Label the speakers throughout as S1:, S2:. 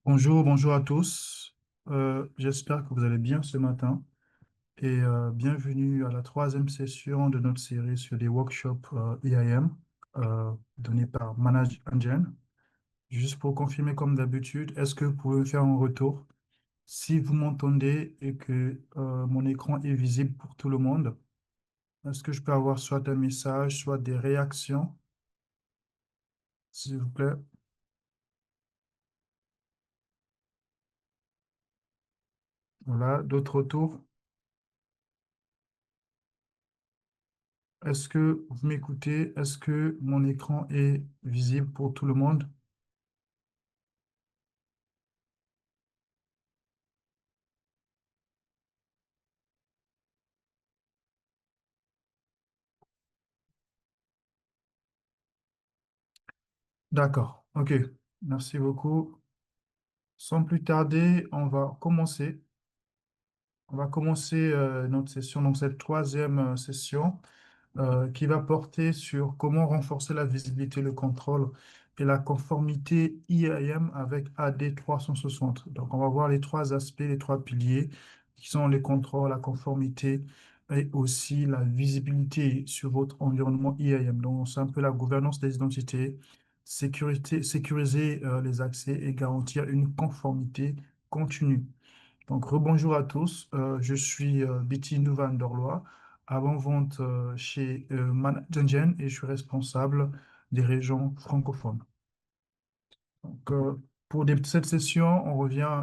S1: Bonjour, bonjour à tous. J'espère que vous allez bien ce matin et bienvenue à la troisième session de notre série sur les workshops IAM donnés par Manage Engine. Juste pour confirmer comme d'habitude, est-ce que vous pouvez me faire un retour si vous m'entendez et que mon écran est visible pour tout le monde? Est-ce que je peux avoir soit un message, soit des réactions, s'il vous plaît? Voilà, d'autres retours? Est-ce que vous m'écoutez? Est-ce que mon écran est visible pour tout le monde? D'accord. OK. Merci beaucoup. Sans plus tarder, on va commencer. On va commencer notre session, donc cette troisième session. Qui va porter sur comment renforcer la visibilité, le contrôle et la conformité IAM avec AD 360. Donc, on va voir les trois aspects, les trois piliers qui sont les contrôles, la conformité et aussi la visibilité sur votre environnement IAM. Donc, c'est un peu la gouvernance des identités, sécuriser les accès et garantir une conformité continue. Donc, rebonjour à tous. Je suis Betty Nouvan-Dorlois, avant-vente chez Managingen et je suis responsable des régions francophones. Donc, pour cette session, on revient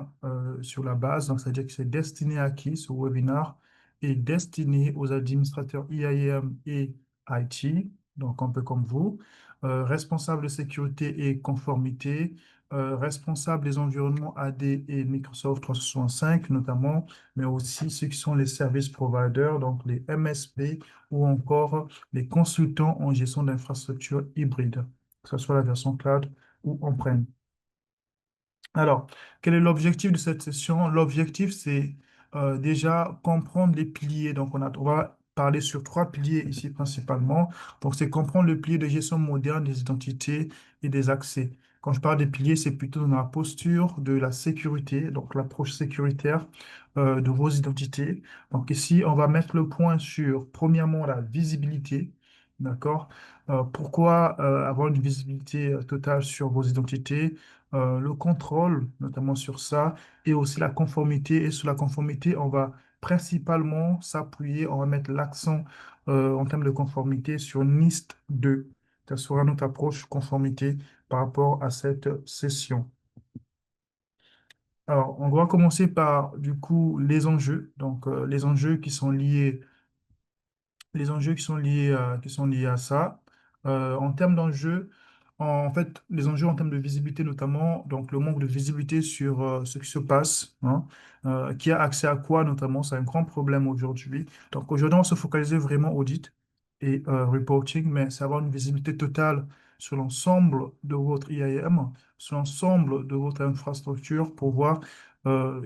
S1: sur la base, donc c'est-à-dire que c'est destiné à qui ce webinaire est destiné aux administrateurs IAM et IT, donc un peu comme vous, responsables de sécurité et conformité, responsables des environnements AD et Microsoft 365 notamment, mais aussi ceux qui sont les service providers, donc les MSP ou encore les consultants en gestion d'infrastructures hybrides, que ce soit la version cloud ou on-prem. Alors, quel est l'objectif de cette session? L'objectif, c'est déjà comprendre les piliers. Donc, on va parler sur trois piliers ici principalement. Donc, c'est comprendre le pilier de gestion moderne des identités et des accès. Quand je parle des piliers, c'est plutôt dans la posture de la sécurité, donc l'approche sécuritaire de vos identités. Donc, ici, on va mettre le point sur, premièrement, la visibilité. D'accord? Pourquoi avoir une visibilité totale sur vos identités? Le contrôle, notamment sur ça, et aussi la conformité. Et sur la conformité, on va principalement s'appuyer, on va mettre l'accent en termes de conformité sur NIST 2. Ça sera notre approche conformité par rapport à cette session. Alors, on va commencer par, du coup, les enjeux. Donc, les enjeux qui sont liés qui sont liés à ça. En termes d'enjeux, en fait, les enjeux en termes de visibilité notamment, donc le manque de visibilité sur ce qui se passe, hein, qui a accès à quoi notamment, c'est un grand problème aujourd'hui. Donc aujourd'hui, on se focaliser vraiment audit et reporting, mais c'est avoir une visibilité totale sur l'ensemble de votre IAM, sur l'ensemble de votre infrastructure pour voir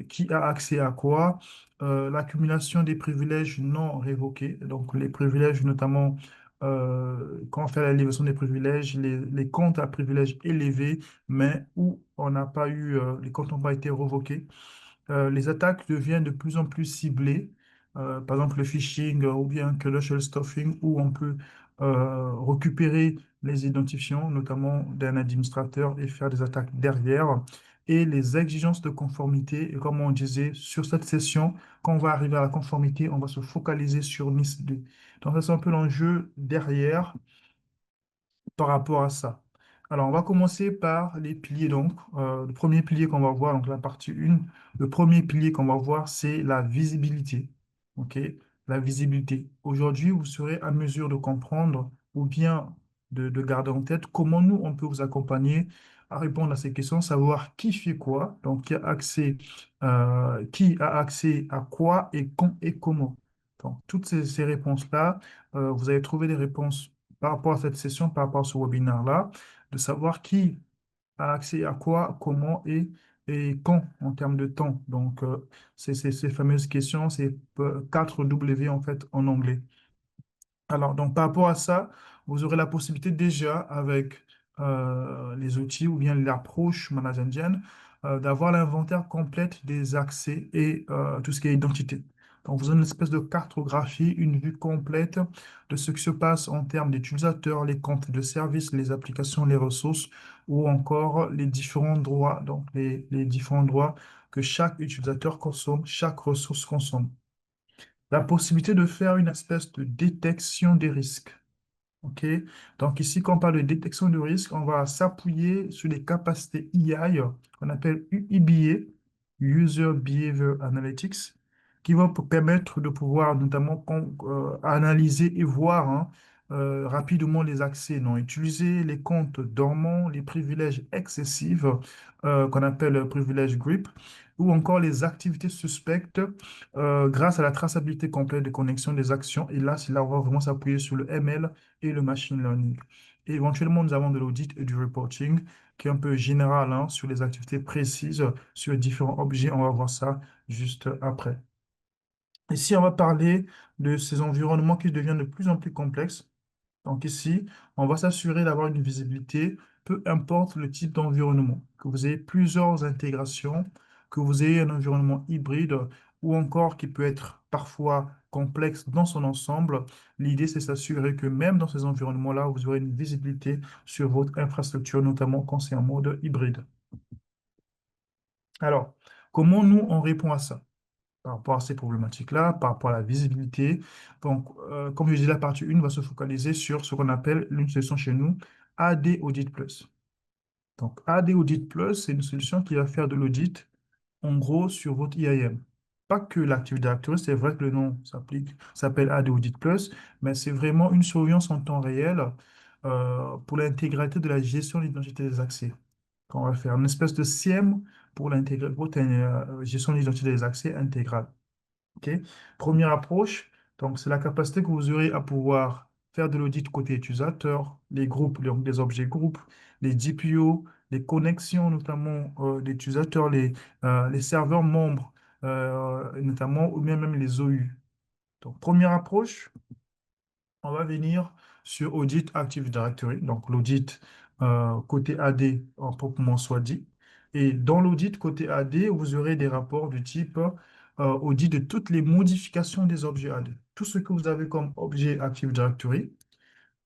S1: qui a accès à quoi, l'accumulation des privilèges non révoqués, donc les privilèges notamment quand on fait la livraison des privilèges, les comptes à privilèges élevés, mais où on n'a pas eu, les comptes n'ont pas été révoqués. Les attaques deviennent de plus en plus ciblées, par exemple le phishing ou bien que le shell stuffing, où on peut récupérer les identifiants, notamment d'un administrateur, et faire des attaques derrière. Et les exigences de conformité, et comme on disait sur cette session, quand on va arriver à la conformité, on va se focaliser sur NIS 2. Donc, ça, c'est un peu l'enjeu derrière par rapport à ça. Alors, on va commencer par les piliers. Donc, le premier pilier qu'on va voir, donc la partie 1, le premier pilier qu'on va voir, c'est la visibilité. OK? La visibilité. Aujourd'hui, vous serez à mesure de comprendre ou bien de garder en tête comment nous, on peut vous accompagner à répondre à ces questions, savoir qui fait quoi, donc qui a accès à quoi et quand et comment. Donc, toutes ces réponses-là, vous allez trouver des réponses par rapport à cette session, par rapport à ce webinaire-là, de savoir qui a accès à quoi, comment et quand en termes de temps. Donc, c'est ces fameuses questions, c'est 4W en fait en anglais. Alors, donc, par rapport à ça, vous aurez la possibilité déjà avec les outils ou bien l'approche Managerienne d'avoir l'inventaire complète des accès et tout ce qui est identité. Donc, vous avez une espèce de cartographie, une vue complète de ce qui se passe en termes d'utilisateurs, les comptes de services, les applications, les ressources ou encore les différents droits, donc les différents droits que chaque utilisateur consomme, chaque ressource consomme. La possibilité de faire une espèce de détection des risques. OK? Donc ici, quand on parle de détection de risque, on va s'appuyer sur les capacités EI qu'on appelle UEBA, User Behavior Analytics, qui vont permettre de pouvoir notamment analyser et voir rapidement les accès non utilisés, les comptes dormants, les privilèges excessifs qu'on appelle privilège grip, ou encore les activités suspectes grâce à la traçabilité complète des connexions des actions. Et là, on va vraiment s'appuyer sur le ML et le machine learning. Et éventuellement, nous avons de l'audit et du reporting qui est un peu général hein, sur les activités précises, sur différents objets. On va voir ça juste après. Ici, on va parler de ces environnements qui deviennent de plus en plus complexes. Donc ici, on va s'assurer d'avoir une visibilité, peu importe le type d'environnement, que vous ayez plusieurs intégrations, que vous ayez un environnement hybride ou encore qui peut être parfois complexe dans son ensemble. L'idée, c'est s'assurer que même dans ces environnements-là, vous aurez une visibilité sur votre infrastructure, notamment quand c'est en mode hybride. Alors, comment nous, on répond à ça? Par rapport à ces problématiques-là, par rapport à la visibilité. Donc, comme je disais, la partie 1 va se focaliser sur ce qu'on appelle une solution chez nous, AD Audit Plus. Donc, AD Audit Plus, c'est une solution qui va faire de l'audit, en gros, sur votre IAM. Pas que l'Active Directory, c'est vrai que le nom s'appelle AD Audit Plus, mais c'est vraiment une surveillance en temps réel pour l'intégralité de la gestion de l'identité des accès. On va faire une espèce de SIEM pour pour gestion de l'identité des accès intégrale. OK? Première approche, donc c'est la capacité que vous aurez à pouvoir faire de l'audit côté utilisateur, les groupes, donc les objets groupes, les DPO, les connexions notamment d'utilisateurs, les serveurs membres, notamment, ou bien même les OU. Donc, première approche, on va venir sur Audit Active Directory, donc l'audit côté AD en proprement soit dit. Et dans l'audit côté AD, vous aurez des rapports du type audit de toutes les modifications des objets AD. Tout ce que vous avez comme objet Active Directory,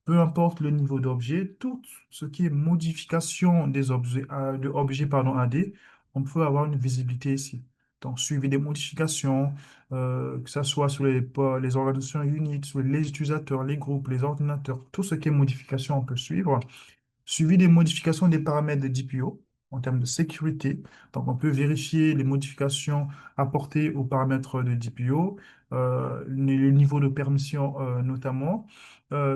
S1: peu importe le niveau d'objet, tout ce qui est modification des objets, pardon, AD, on peut avoir une visibilité ici. Donc, suivi des modifications, que ce soit sur les organisations Unix, sur les utilisateurs, les groupes, les ordinateurs, tout ce qui est modification, on peut suivre. Suivi des modifications des paramètres de DPO en termes de sécurité. Donc, on peut vérifier les modifications apportées aux paramètres de DPO, le niveau de permission notamment.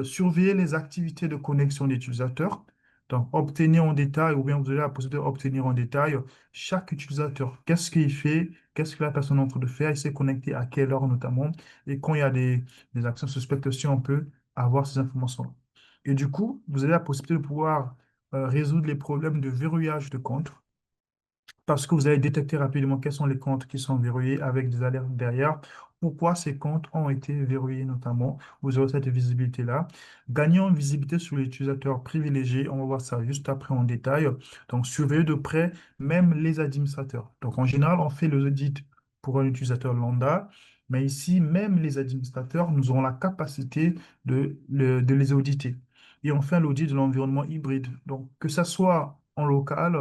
S1: Surveiller les activités de connexion des utilisateurs. Donc, obtenir en détail, ou bien vous avez la possibilité d'obtenir en détail chaque utilisateur. Qu'est-ce qu'il fait? Qu'est-ce que la personne est en train de faire? Il s'est connecté à quelle heure notamment? Et quand il y a des actions suspectes aussi, on peut avoir ces informations. Et du coup, vous avez la possibilité de pouvoir résoudre les problèmes de verrouillage de compte parce que vous allez détecter rapidement quels sont les comptes qui sont verrouillés avec des alertes derrière. Pourquoi ces comptes ont été verrouillés notamment. Vous aurez cette visibilité-là. Gagner en visibilité sur les utilisateurs privilégiés, on va voir ça juste après en détail. Donc, surveiller de près même les administrateurs. Donc, en général, on fait le audit pour un utilisateur lambda, mais ici, même les administrateurs, nous aurons la capacité de les auditer. Et enfin, l'audit de l'environnement hybride. Donc, que ce soit en local,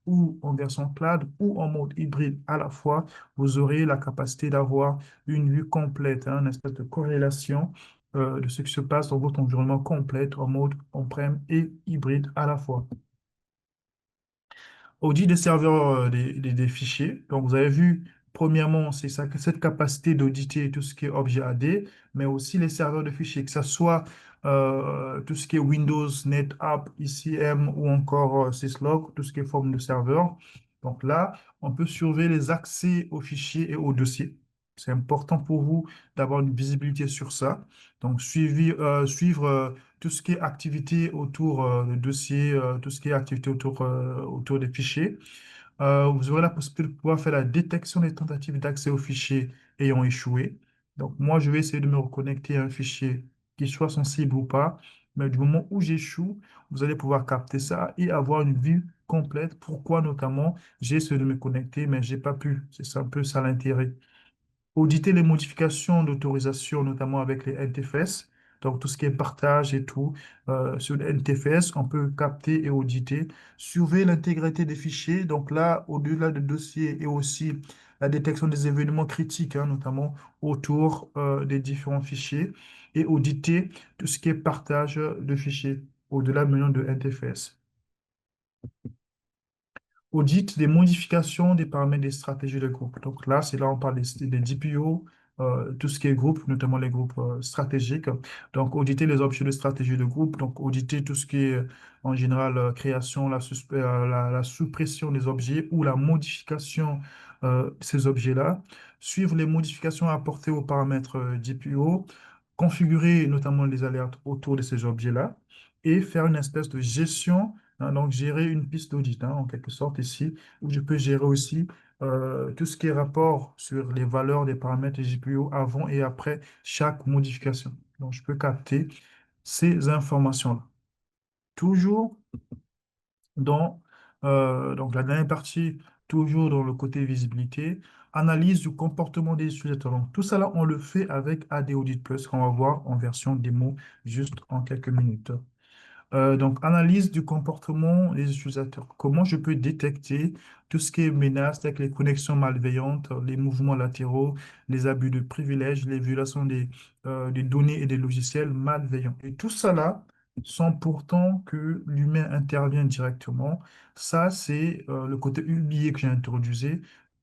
S1: ou en version cloud ou en mode hybride à la fois, vous aurez la capacité d'avoir une vue complète, hein, une espèce de corrélation de ce qui se passe dans votre environnement complet en mode on-prem et hybride à la fois. Audit des serveurs des fichiers. Donc, vous avez vu, premièrement, c'est ça, cette capacité d'auditer tout ce qui est objet AD, mais aussi les serveurs de fichiers, que ce soit tout ce qui est Windows, NetApp, ICM ou encore Syslog, tout ce qui est forme de serveur. Donc là, on peut surveiller les accès aux fichiers et aux dossiers. C'est important pour vous d'avoir une visibilité sur ça. Donc, suivre tout ce qui est activité autour de dossiers, tout ce qui est activité autour des fichiers. Vous aurez la possibilité de pouvoir faire la détection des tentatives d'accès aux fichiers ayant échoué. Donc, moi, je vais essayer de me reconnecter à un fichier qui soit sensible ou pas. Mais du moment où j'échoue, vous allez pouvoir capter ça et avoir une vue complète. Pourquoi notamment j'ai essayé de me connecter, mais j'ai pas pu. C'est un peu ça l'intérêt. Auditer les modifications d'autorisation, notamment avec les NTFS. Donc, tout ce qui est partage et tout, sur les NTFS, on peut capter et auditer. Surveiller l'intégrité des fichiers. Donc là, au-delà des dossiers et aussi la détection des événements critiques, hein, notamment autour des différents fichiers. Et auditer tout ce qui est partage de fichiers au-delà maintenant de NTFS. Audit des modifications des paramètres des stratégies de groupe. Donc là, c'est là on parle des DPO, tout ce qui est groupe, notamment les groupes stratégiques. Donc auditer les options de stratégie de groupe, donc auditer tout ce qui est en général création, la suppression des objets ou la modification de ces objets-là. Suivre les modifications apportées aux paramètres DPO, configurer notamment les alertes autour de ces objets-là et faire une espèce de gestion, hein, donc gérer une piste d'audit, hein, en quelque sorte ici, où je peux gérer aussi tout ce qui est rapport sur les valeurs des paramètres GPU avant et après chaque modification. Donc, je peux capter ces informations-là. Toujours dans donc la dernière partie, toujours dans le côté visibilité, analyse du comportement des utilisateurs. Donc, tout ça là, on le fait avec AD Audit Plus, qu'on va voir en version démo juste en quelques minutes. Donc, analyse du comportement des utilisateurs. Comment je peux détecter tout ce qui est menace, avec les connexions malveillantes, les mouvements latéraux, les abus de privilèges, les violations des données et des logiciels malveillants. Et tout ça là, sans pourtant que l'humain intervienne directement. Ça, c'est le côté UBA que j'ai introduit.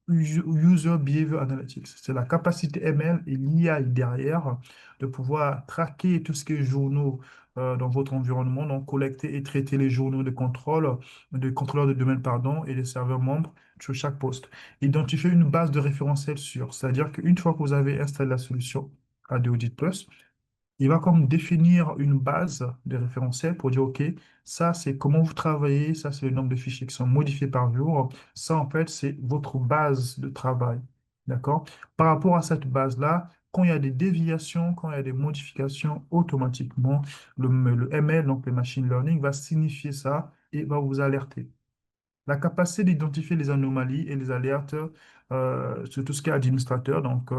S1: User Behavior Analytics. C'est la capacité ML et l'IA derrière de pouvoir traquer tout ce qui est journaux dans votre environnement, donc collecter et traiter les journaux de contrôleurs de domaine, pardon, et les serveurs membres sur chaque poste. Identifier une base de référentiel sûre, c'est-à-dire qu'une fois que vous avez installé la solution AD Audit Plus, il va comme définir une base de référentiel pour dire, OK, ça c'est comment vous travaillez, ça c'est le nombre de fichiers qui sont modifiés par jour, ça en fait c'est votre base de travail. D'accord? Par rapport à cette base-là, quand il y a des déviations, quand il y a des modifications, automatiquement, le ML, donc le machine learning, va signifier ça et va vous alerter. La capacité d'identifier les anomalies et les alertes sur tout ce qui est administrateur, donc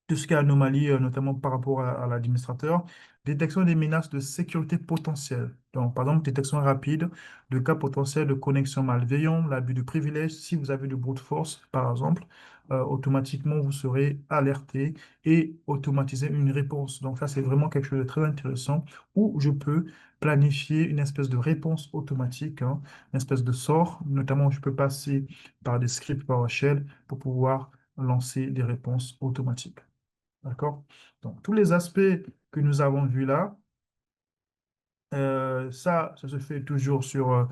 S1: tout ce qui est anomalie, notamment par rapport à l'administrateur, détection des menaces de sécurité potentielles. Donc, par exemple, détection rapide de cas potentiels de connexion malveillante, l'abus de privilèges. Si vous avez de brute force, par exemple, automatiquement, vous serez alerté et automatiser une réponse. Donc, ça, c'est vraiment quelque chose de très intéressant où je peux planifier une espèce de réponse automatique, hein, une espèce de sort. Notamment, je peux passer par des scripts PowerShell pour pouvoir lancer des réponses automatiques. D'accord? Donc, tous les aspects que nous avons vus là, ça se fait toujours sur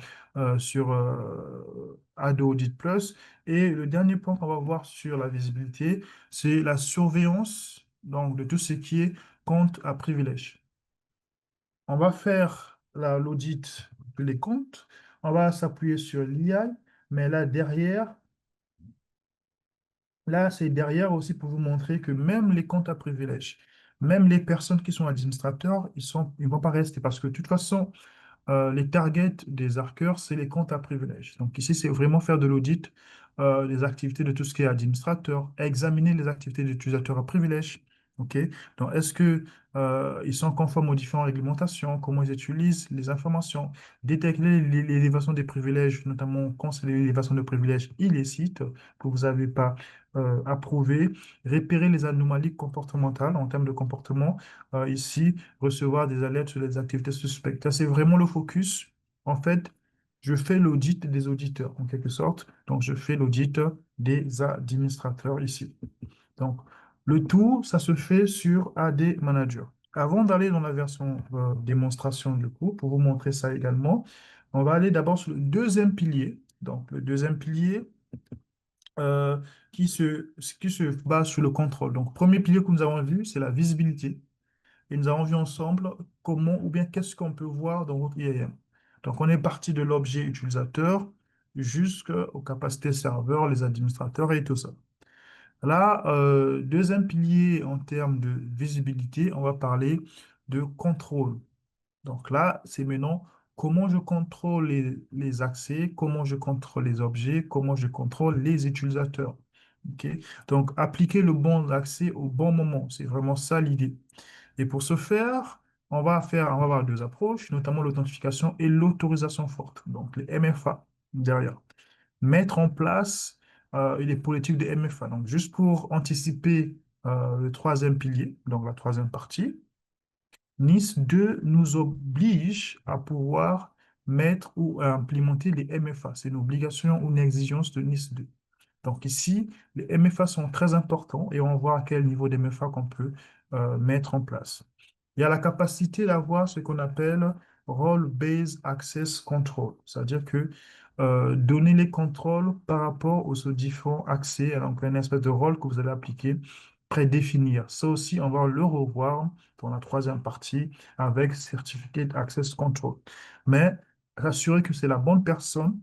S1: Ado Audit Plus. Et le dernier point qu'on va voir sur la visibilité, c'est la surveillance donc, de tout ce qui est compte à privilège. On va faire l'audit des comptes, on va s'appuyer sur l'IA, mais là derrière, là, c'est derrière aussi pour vous montrer que même les comptes à privilèges, même les personnes qui sont administrateurs, ils vont pas rester parce que de toute façon, les targets des arqueurs, c'est les comptes à privilèges. Donc ici, c'est vraiment faire de l'audit des activités de tout ce qui est administrateur, examiner les activités d'utilisateurs à privilèges. OK? Donc, est-ce que ils sont conformes aux différentes réglementations, comment ils utilisent les informations, détecter l'élévation des privilèges, notamment quand c'est l'élévation de privilèges illicites que vous n'avez pas approuvé, repérer les anomalies comportementales en termes de comportement. Ici, recevoir des alertes sur les activités suspectes. Ça, c'est vraiment le focus. En fait, je fais l'audit des auditeurs, en quelque sorte. Donc, je fais l'audit des administrateurs ici. Donc, le tout, ça se fait sur AD Manager. Avant d'aller dans la version démonstration du coup, pour vous montrer ça également, on va aller d'abord sur le deuxième pilier. Donc, le deuxième pilier euh, qui se base sur le contrôle. Donc, premier pilier que nous avons vu, c'est la visibilité. Et nous avons vu ensemble comment ou bien qu'est-ce qu'on peut voir dans votre IAM. Donc, on est parti de l'objet utilisateur jusqu'aux capacités serveurs, les administrateurs et tout ça. Là, deuxième pilier en termes de visibilité, on va parler de contrôle. Donc là, c'est maintenant comment je contrôle les accès, comment je contrôle les objets, comment je contrôle les utilisateurs. OK? Donc, appliquer le bon accès au bon moment, c'est vraiment ça l'idée. Et pour ce faire, on va avoir deux approches, notamment l'authentification et l'autorisation forte, donc les MFA derrière. Mettre en place les politiques de MFA. Donc, juste pour anticiper le troisième pilier, donc la troisième partie, Nice 2 nous oblige à pouvoir mettre ou à implémenter les MFA. C'est une obligation ou une exigence de Nice 2. Donc ici, les MFA sont très importants et on va voir à quel niveau d'MFA qu'on peut mettre en place. Il y a la capacité d'avoir ce qu'on appelle Role-Based Access Control, c'est-à-dire que donner les contrôles par rapport aux différents accès, donc un espèce de rôle que vous allez appliquer, prédéfinir. Ça aussi, on va le revoir dans la troisième partie avec Certificate Access Control. Mais rassurer que c'est la bonne personne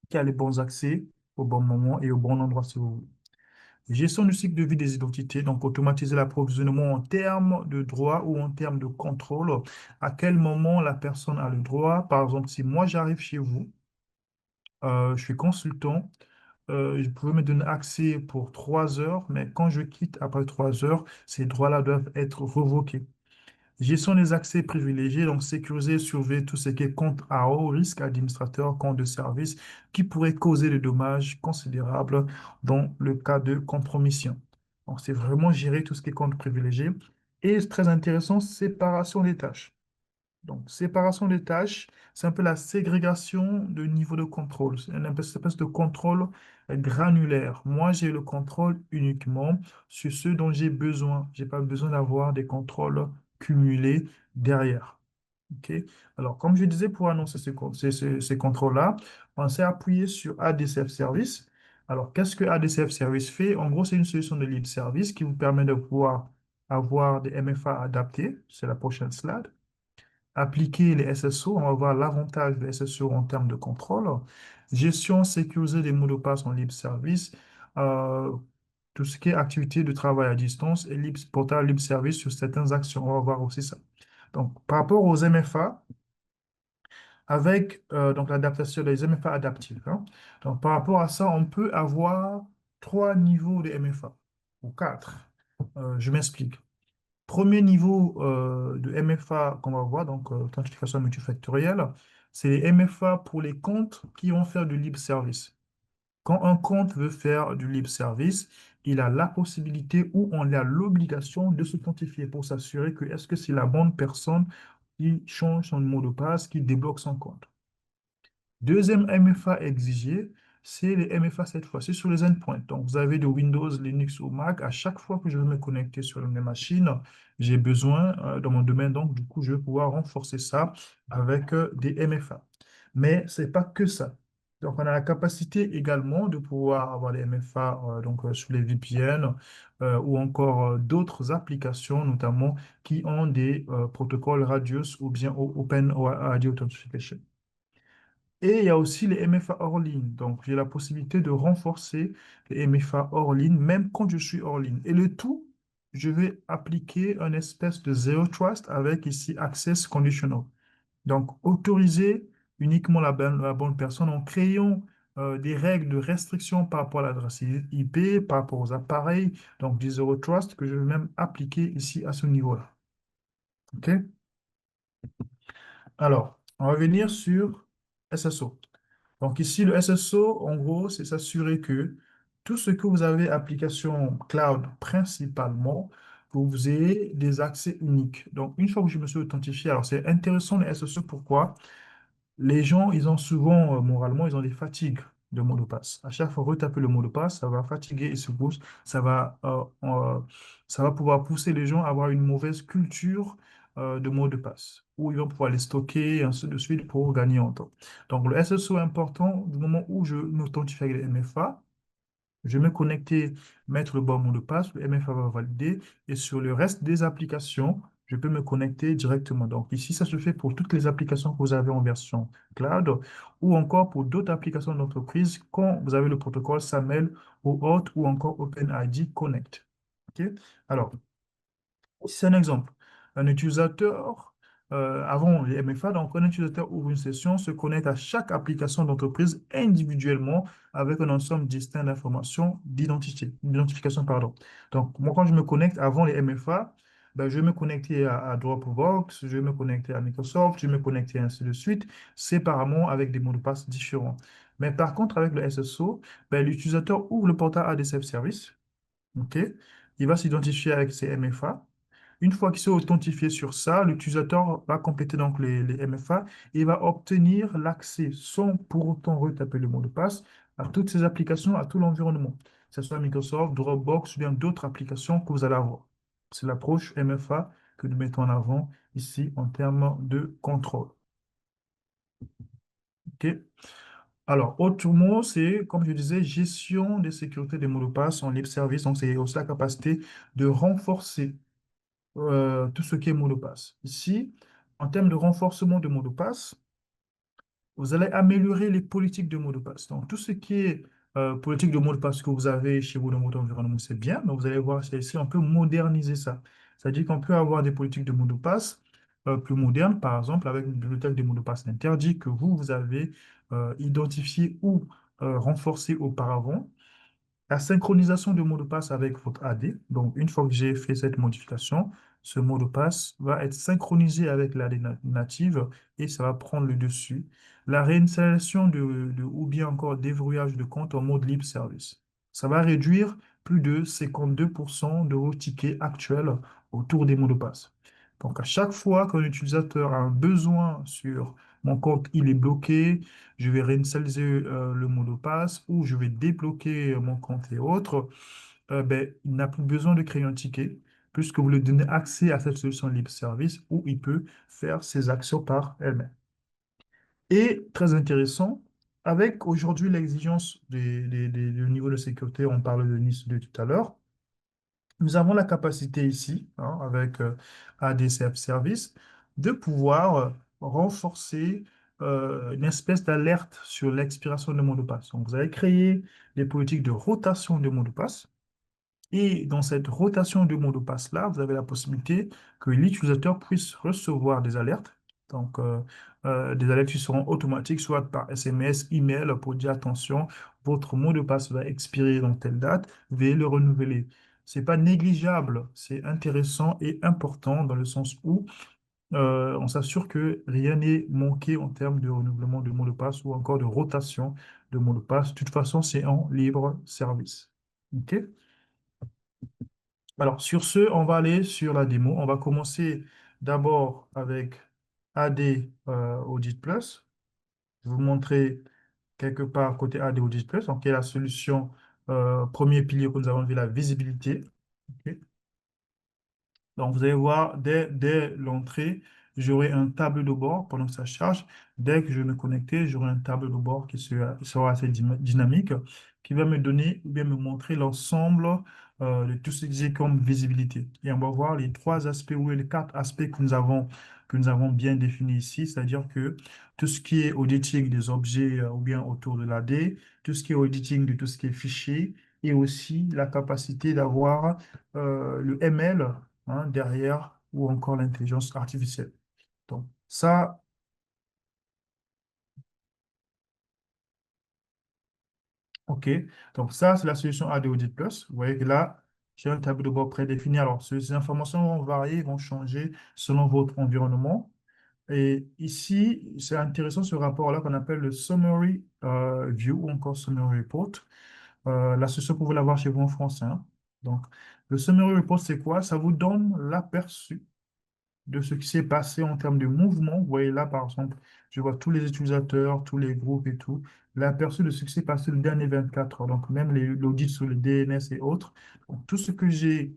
S1: qui a les bons accès au bon moment et au bon endroit, si vous voulez. Gestion du cycle de vie des identités, donc automatiser l'approvisionnement en termes de droit ou en termes de contrôle. À quel moment la personne a le droit? Par exemple, si moi j'arrive chez vous, je suis consultant, je pouvais me donner accès pour 3 heures, mais quand je quitte après 3 heures, ces droits-là doivent être révoqués. Gestion des accès privilégiés, donc sécuriser et surveiller tout ce qui est compte à haut risque, administrateur, compte de service, qui pourrait causer des dommages considérables dans le cas de compromission. Donc, c'est vraiment gérer tout ce qui est compte privilégié. Et très intéressant, séparation des tâches. Donc, séparation des tâches, c'est un peu la ségrégation de niveau de contrôle. C'est une espèce de contrôle granulaire. Moi, j'ai le contrôle uniquement sur ce dont j'ai besoin. Je n'ai pas besoin d'avoir des contrôles cumulés derrière. OK? Alors, comme je disais, pour annoncer ces contrôles-là, on s'est appuyé sur ADCF Service. Alors, qu'est-ce que ADCF Service fait? En gros, c'est une solution de libre service qui vous permet de pouvoir avoir des MFA adaptés. C'est la prochaine slide. Appliquer les SSO, on va voir l'avantage des SSO en termes de contrôle. Gestion sécurisée des mots de passe en libre service. euh, tout ce qui est activité de travail à distance et portail libre service sur certaines actions. On va voir aussi ça. Donc, par rapport aux MFA, avec donc l'adaptation des MFA adaptifs, hein. Donc, par rapport à ça, on peut avoir 3 niveaux de MFA ou 4. Je m'explique. Premier niveau de MFA qu'on va voir, donc authentification multifactorielle, c'est les MFA pour les comptes qui vont faire du libre service. Quand un compte veut faire du libre service, il a la possibilité ou on a l'obligation de s'authentifier pour s'assurer que est-ce que c'est la bonne personne qui change son mot de passe, qui débloque son compte. Deuxième MFA exigé, c'est les MFA cette fois-ci sur les endpoints. Donc, vous avez de Windows, Linux ou Mac. À chaque fois que je veux me connecter sur une machine, j'ai besoin, dans mon domaine, donc du coup, je vais pouvoir renforcer ça avec des MFA. Mais ce n'est pas que ça. Donc, on a la capacité également de pouvoir avoir des MFA sur les VPN ou encore d'autres applications, notamment qui ont des protocoles Radius ou bien Open Radio Authentication. Et il y a aussi les MFA hors ligne. Donc, j'ai la possibilité de renforcer les MFA hors ligne, même quand je suis hors ligne. Et le tout, je vais appliquer un espèce de Zero Trust avec ici Access Conditional. Donc, autoriser uniquement la bonne personne en créant des règles de restriction par rapport à l'adresse IP, par rapport aux appareils, donc du Zero Trust que je vais même appliquer ici à ce niveau-là. OK? Alors, on va venir sur SSO. Donc ici, le SSO, en gros, c'est s'assurer que tout ce que vous avez application cloud principalement, que vous ayez des accès uniques. Donc une fois que je me suis authentifié, alors c'est intéressant le SSO, pourquoi? Les gens, ils ont souvent, moralement, ils ont des fatigues de mot de passe. À chaque fois, retaper le mot de passe, ça va fatiguer et se pousse, ça va pouvoir pousser les gens à avoir une mauvaise culture de mot de passe, où ils vont pouvoir les stocker, et ainsi de suite, pour gagner en temps. Donc, le SSO est important du moment où je m'authentifie avec les MFA. Je vais me connecter, mettre le bon mot de passe, le MFA va valider, et sur le reste des applications, je peux me connecter directement. Donc ici, ça se fait pour toutes les applications que vous avez en version cloud, ou encore pour d'autres applications d'entreprise quand vous avez le protocole SAML ou autre, ou encore OpenID Connect. OK? Alors, c'est un exemple. Un utilisateur avant les MFA, donc un utilisateur ouvre une session, se connecte à chaque application d'entreprise individuellement avec un ensemble distinct d'informations d'identification, pardon. Donc, moi, quand je me connecte avant les MFA, ben, je vais me connecter à Dropbox, je vais me connecter à Microsoft, je vais me connecter ainsi de suite, séparément avec des mots de passe différents. Mais par contre, avec le SSO, ben, l'utilisateur ouvre le portail AD Self-Service, ok? Il va s'identifier avec ses MFA. Une fois qu'il s'est authentifié sur ça, l'utilisateur va compléter donc les MFA et va obtenir l'accès sans pour autant retaper le mot de passe à toutes ces applications, à tout l'environnement, que ce soit Microsoft, Dropbox ou bien d'autres applications que vous allez avoir. C'est l'approche MFA que nous mettons en avant ici en termes de contrôle. OK? Alors, autre mot, c'est, comme je disais, gestion des sécurités des mots de passe en libre service. Donc, c'est aussi la capacité de renforcer tout ce qui est mot de passe. Ici, en termes de renforcement de mot de passe, vous allez améliorer les politiques de mot de passe. Donc, tout ce qui est politique de mot de passe que vous avez chez vous dans votre environnement, c'est bien, mais vous allez voir ici, on peut moderniser ça. C'est-à-dire qu'on peut avoir des politiques de mot de passe plus modernes, par exemple, avec une bibliothèque de mots de passe interdits que vous avez identifié ou renforcé auparavant. La synchronisation de mot de passe avec votre AD. Donc, une fois que j'ai fait cette modification, ce mot de passe va être synchronisé avec l'AD native et ça va prendre le dessus. La réinstallation ou bien encore déverrouillage de compte en mode libre service. Ça va réduire plus de 52% de vos tickets actuels autour des mots de passe. Donc, à chaque fois qu'un utilisateur a un besoin sur mon compte, il est bloqué, je vais réinitialiser le mot de passe ou je vais débloquer mon compte et autres, ben, il n'a plus besoin de créer un ticket puisque vous lui donnez accès à cette solution libre service où il peut faire ses actions par elle-même. Et très intéressant, avec aujourd'hui l'exigence du niveau de sécurité, on parle de NIS 2 tout à l'heure, nous avons la capacité ici, hein, avec ADCF Service, de pouvoir renforcer une espèce d'alerte sur l'expiration de mot de passe. Donc, vous allez créer des politiques de rotation de mots de passe. Et dans cette rotation de mots de passe-là, vous avez la possibilité que l'utilisateur puisse recevoir des alertes. Donc, des alertes qui seront automatiques, soit par SMS, email, pour dire attention, votre mot de passe va expirer dans telle date, veuillez le renouveler. C'est pas négligeable, c'est intéressant et important dans le sens où on s'assure que rien n'est manqué en termes de renouvellement de mot de passe ou encore de rotation de mot de passe. De toute façon, c'est en libre service. OK? Alors, sur ce, on va aller sur la démo. On va commencer d'abord avec AD Audit Plus. Je vais vous montrer quelque part côté AD Audit Plus, donc qui est la solution, premier pilier que nous avons vu, la visibilité. OK. Donc, vous allez voir, dès l'entrée, j'aurai un tableau de bord pendant que ça charge. Dès que je vais me connecter, j'aurai un tableau de bord qui sera assez dynamique, qui va me donner ou bien me montrer l'ensemble de tout ce qui est comme visibilité. Et on va voir les trois aspects ou les quatre aspects que nous avons bien définis ici, c'est-à-dire que tout ce qui est auditing des objets ou bien autour de l'AD, tout ce qui est auditing de tout ce qui est fichier, et aussi la capacité d'avoir le ML, hein, derrière, ou encore l'intelligence artificielle. Donc, ça, OK. Donc, ça, c'est la solution AD Audit Plus. Vous voyez que là, j'ai un tableau de bord prédéfini. Alors, ces informations vont varier, vont changer selon votre environnement. Et ici, c'est intéressant ce rapport-là qu'on appelle le Summary View ou encore Summary Report. La solution, vous pouvez l'avoir chez vous en français, hein. Donc, le Summary Report, c'est quoi? Ça vous donne l'aperçu de ce qui s'est passé en termes de mouvement. Vous voyez là, par exemple, je vois tous les utilisateurs, tous les groupes et tout. L'aperçu de ce qui s'est passé le dernier 24 heures. Donc, même l'audit sur le DNS et autres. Donc, tout ce que j'ai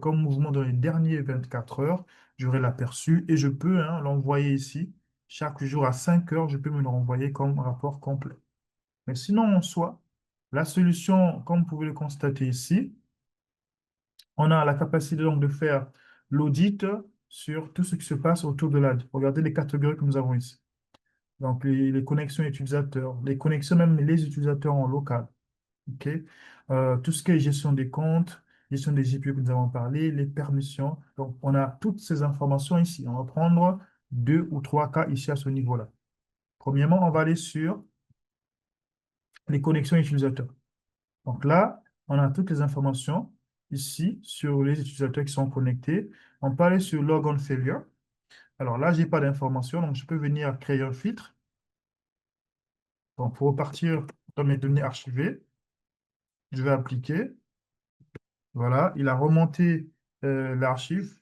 S1: comme mouvement dans les derniers 24 heures, j'aurai l'aperçu et je peux, hein, l'envoyer ici. Chaque jour à 5 heures, je peux me le renvoyer comme rapport complet. Mais sinon, en soi, la solution, comme vous pouvez le constater ici, on a la capacité donc de faire l'audit sur tout ce qui se passe autour de l'AD. Regardez les catégories que nous avons ici. Donc, les connexions utilisateurs, les connexions même les utilisateurs en local. OK? Tout ce qui est gestion des comptes, gestion des GPU que nous avons parlé, les permissions. Donc, on a toutes ces informations ici. On va prendre deux ou trois cas ici à ce niveau-là. Premièrement, on va aller sur les connexions utilisateurs. Donc là, on a toutes les informations ici sur les utilisateurs qui sont connectés. On peut aller sur Log on Failure. Alors là, je n'ai pas d'informations, donc je peux venir créer un filtre. Donc pour repartir dans mes données archivées, je vais appliquer. Voilà, il a remonté l'archive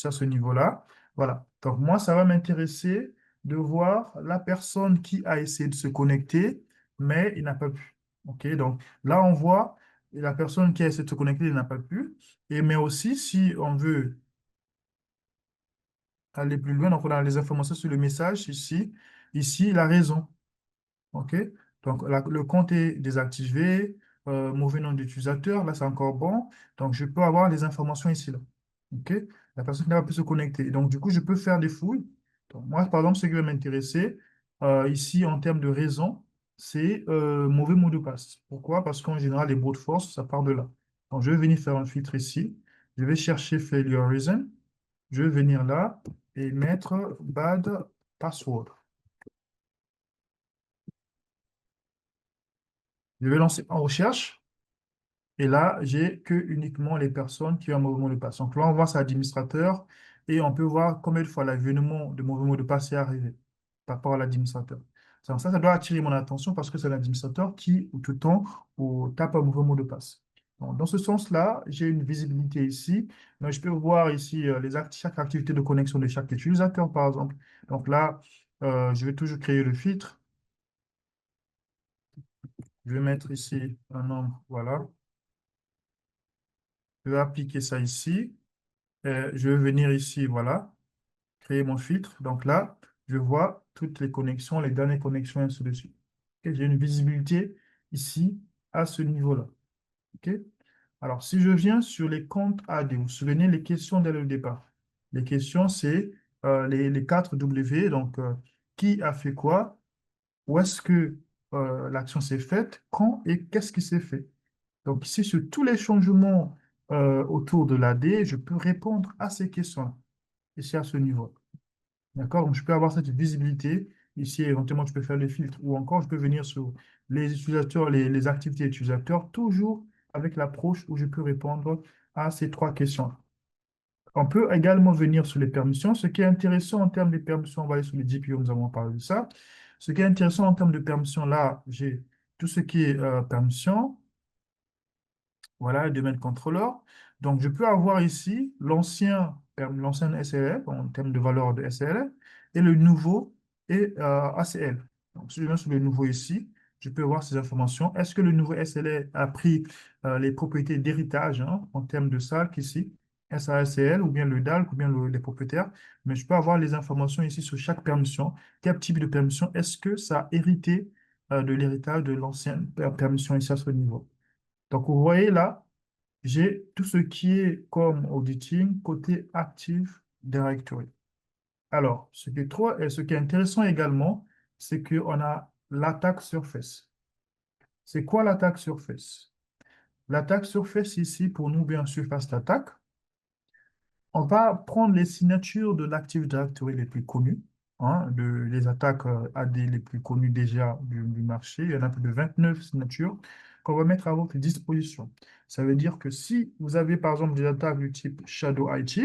S1: à ce niveau-là. Voilà. Donc moi, ça va m'intéresser de voir la personne qui a essayé de se connecter, mais il n'a pas pu. OK? Donc là, on voit la personne qui a essayé de se connecter, il n'a pas pu. Et mais aussi, si on veut aller plus loin, donc on a les informations sur le message ici. Ici, il a raison. OK? Donc, le compte est désactivé, mauvais nom d'utilisateur, là, c'est encore bon. Donc, je peux avoir les informations ici, là. OK? La personne n'a pas pu se connecter. Donc, du coup, je peux faire des fouilles. Donc, moi, par exemple, ce qui va m'intéresser, ici, en termes de raison, c'est mauvais mot de passe. Pourquoi? Parce qu'en général, les brute force, ça part de là. Donc, je vais venir faire un filtre ici. Je vais chercher failure reason. Je vais venir là et mettre bad password. Je vais lancer en recherche. Et là, j'ai que uniquement les personnes qui ont un mauvais mot de passe. Donc là, on voit c'est administrateur et on peut voir combien de fois l'événement de mauvais mot de passe est arrivé par rapport à l'administrateur. Donc ça doit attirer mon attention parce que c'est l'administrateur qui, tout le temps, tape un mauvais mot de passe. Donc, dans ce sens-là, j'ai une visibilité ici. Donc, je peux voir ici chaque activité de connexion de chaque utilisateur, par exemple. Donc là, je vais toujours créer le filtre. Je vais mettre ici un nombre, voilà. Je vais appliquer ça ici. Je vais venir ici, voilà, créer mon filtre. Donc là, je vois toutes les connexions, les dernières connexions, et ainsi de suite. Ok, j'ai une visibilité ici à ce niveau-là. Ok. Alors, si je viens sur les comptes AD, vous vous souvenez les questions dès le départ. Les questions, c'est les 4 W, donc qui a fait quoi, où est-ce que l'action s'est faite, quand et qu'est-ce qui s'est fait. Donc ici, sur tous les changements autour de l'AD, je peux répondre à ces questions ici à ce niveau. D'accord? Donc, je peux avoir cette visibilité. Ici, éventuellement, je peux faire les filtres ou encore je peux venir sur les utilisateurs, les activités utilisateurs, toujours avec l'approche où je peux répondre à ces trois questions. On peut également venir sur les permissions. Ce qui est intéressant en termes de permissions, on va aller sur les GPO, nous avons parlé de ça. Ce qui est intéressant en termes de permissions, là, j'ai tout ce qui est permission. Voilà, le domaine contrôleur. Donc, je peux avoir ici l'ancien SLL, en termes de valeur de SLL, et le nouveau et ACL. Donc, si je viens sur le nouveau ici, je peux voir ces informations. Est-ce que le nouveau SLL a pris les propriétés d'héritage en termes de SALC ici, SALCL, ou bien le DALC, ou bien les propriétaires. Mais je peux avoir les informations ici sur chaque permission. Quel type de permission? Est-ce que ça a hérité de l'héritage de l'ancienne permission ici à ce niveau? Donc, vous voyez là, j'ai tout ce qui est comme auditing côté Active Directory. Alors, ce qui est intéressant également, c'est qu'on a l'attaque surface. C'est quoi l'attaque surface? L'attaque surface ici, pour nous, bien sûr, face d'attaque, on va prendre les signatures de l'Active Directory les plus connues, les attaques AD les plus connues déjà du marché. Il y en a plus de 29 signatures qu'on va mettre à votre disposition. Ça veut dire que si vous avez par exemple des attaques du type Shadow IT,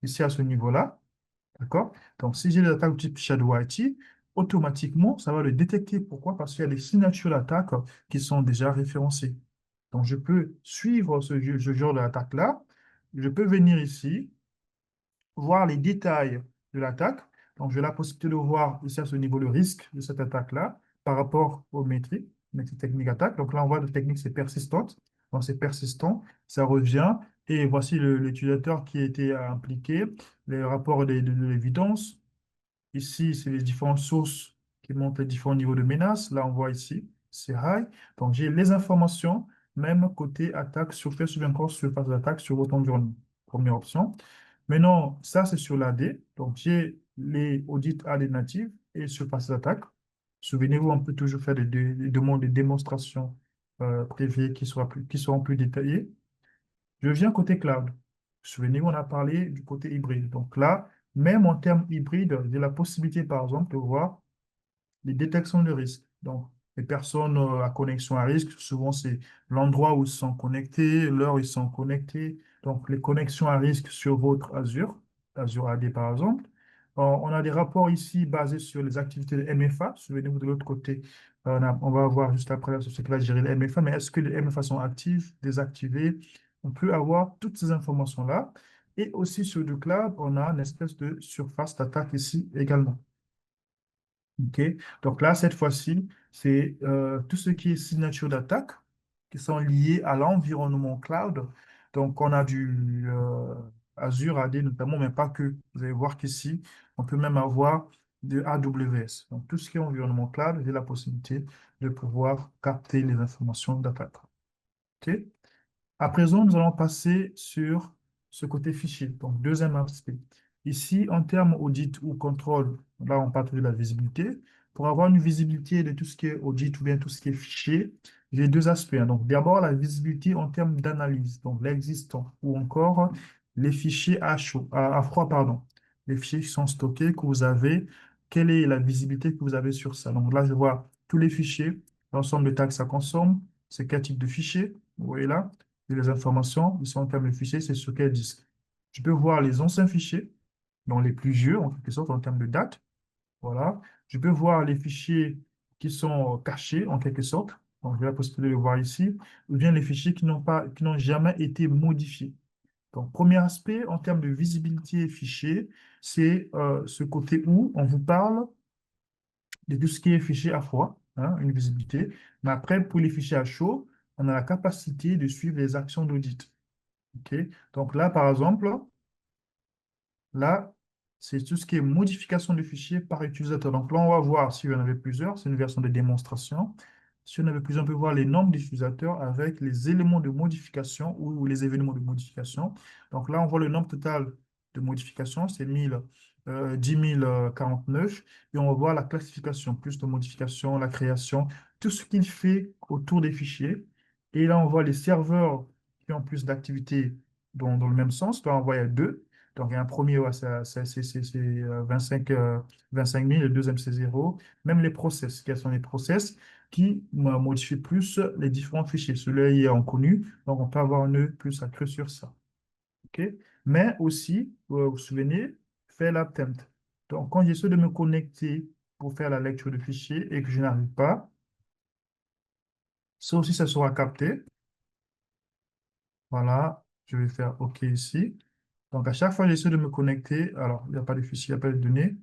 S1: ici à ce niveau-là, d'accord? Donc si j'ai des attaques du type Shadow IT, automatiquement, ça va le détecter. Pourquoi? Parce qu'il y a des signatures d'attaque qui sont déjà référencées. Donc je peux suivre ce genre d'attaque-là. Je peux venir ici voir les détails de l'attaque. Donc, j'ai la possibilité de voir ici à ce niveau le risque de cette attaque-là par rapport aux métriques techniques attaque. Donc là, on voit la technique, c'est persistante. Donc, c'est persistant, ça revient. Et voici l'utilisateur qui a été impliqué, les rapports de l'évidence. Ici, c'est les différentes sources qui montrent les différents niveaux de menace. Là, on voit ici, c'est high. Donc, j'ai les informations, même côté attaque, surface ou bien encore surface d'attaque sur votre environnement. Première option. Maintenant, ça, c'est sur l'AD. Donc, j'ai les audits AD natives et surface d'attaque. Souvenez-vous, on peut toujours faire des demandes de démonstration privées qui seront plus détaillées. Je viens côté cloud. Souvenez-vous, on a parlé du côté hybride. Donc là, Même en termes hybrides, j'ai la possibilité, par exemple, de voir les détections de risques. Donc, les personnes à connexion à risque, souvent c'est l'endroit où ils sont connectés, l'heure où ils sont connectés. Donc, les connexions à risque sur votre Azure, Azure AD par exemple. On a des rapports ici basés sur les activités de MFA. Souvenez-vous de l'autre côté, on va voir juste après la société qui va gérer les MFA. Mais est-ce que les MFA sont actifs, désactivés? On peut avoir toutes ces informations-là. Et aussi sur le cloud, on a une espèce de surface d'attaque ici également. OK? Donc là, cette fois-ci, c'est tout ce qui est signature d'attaque qui sont liés à l'environnement cloud. Donc, on a du Azure AD notamment, mais pas que. Vous allez voir qu'ici, on peut même avoir de AWS. Donc, tout ce qui est environnement cloud, j'ai la possibilité de pouvoir capter les informations d'attaque. OK? À présent, nous allons passer sur ce côté fichier. Donc, deuxième aspect. Ici, en termes audit ou contrôle, là, on parle de la visibilité. Pour avoir une visibilité de tout ce qui est audit ou bien tout ce qui est fichier, j'ai deux aspects, hein. Donc, d'abord, la visibilité en termes d'analyse, donc l'existant, ou encore les fichiers à chaud, à froid, pardon. Les fichiers qui sont stockés, que vous avez, quelle est la visibilité que vous avez sur ça? Donc là, je vois tous les fichiers, l'ensemble de taxes à consomme, c'est quel type de fichier, vous voyez là et les informations, ici en termes de fichiers, c'est sur quel disque. Je peux voir les anciens fichiers, donc les plus vieux, en quelque sorte, en termes de date. Voilà. Je peux voir les fichiers qui sont cachés, en quelque sorte. Donc, j'ai la possibilité de le voir ici. Ou bien les fichiers qui n'ont jamais été modifiés. Donc, premier aspect, en termes de visibilité fichier, c'est ce côté où on vous parle de tout ce qui est fichier à froid, hein, une visibilité. Mais après, pour les fichiers à chaud, on a la capacité de suivre les actions d'audit. OK? Donc là, par exemple, là, c'est tout ce qui est modification de fichiers par utilisateur. Donc là, on va voir s'il y en avait plusieurs. C'est une version de démonstration. Si on avait plusieurs, on peut voir les nombres d'utilisateurs avec les éléments de modification ou les événements de modification. Donc là, on voit le nombre total de modifications, c'est 10 049. Et on va voir la classification, plus de modifications, la création, tout ce qu'il fait autour des fichiers. Et là, on voit les serveurs qui ont plus d'activités dans le même sens. Là, on voit il y a deux. Donc, il y a un premier, ouais, c'est 25 000, le deuxième, c'est zéro. Même les process, quels sont les process qui modifient plus les différents fichiers. Celui-là, il est inconnu, donc on peut avoir un œil plus accru sur ça. OK? Mais aussi, vous vous souvenez, faire l'attempt. Donc, quand j'essaie de me connecter pour faire la lecture de fichiers et que je n'arrive pas, ça aussi, ça sera capté. Voilà, je vais faire OK ici. Donc, à chaque fois que j'essaie de me connecter, alors, il n'y a pas de fichier, il n'y a pas de données.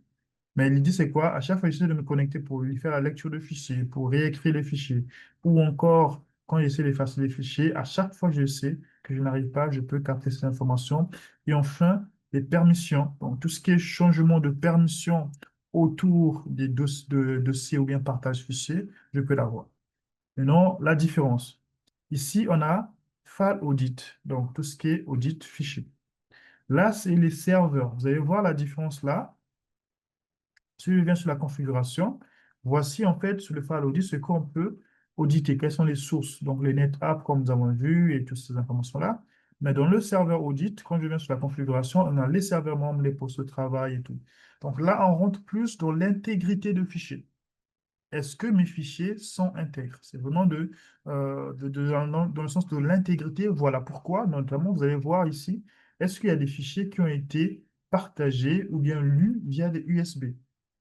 S1: Mais l'idée, c'est quoi? À chaque fois que j'essaie de me connecter pour lui faire la lecture de fichiers, pour réécrire les fichiers, ou encore quand j'essaie d'effacer les fichiers, à chaque fois que je sais que je n'arrive pas, je peux capter ces informations. Et enfin, les permissions. Donc, tout ce qui est changement de permission autour des dossiers ou bien partage fichier, je peux l'avoir. Maintenant, la différence. Ici, on a file audit, donc tout ce qui est audit fichier. Là, c'est les serveurs. Vous allez voir la différence là. Si je viens sur la configuration, voici en fait sur le file audit ce qu'on peut auditer, quelles sont les sources, donc les NetApp comme nous avons vu et toutes ces informations-là. Mais dans le serveur audit, quand je viens sur la configuration, on a les serveurs membres, les postes de travail et tout. Donc là, on rentre plus dans l'intégrité de fichiers. Est-ce que mes fichiers sont intègres? C'est vraiment dans le sens de l'intégrité. Voilà pourquoi, notamment, vous allez voir ici, est-ce qu'il y a des fichiers qui ont été partagés ou bien lus via des USB?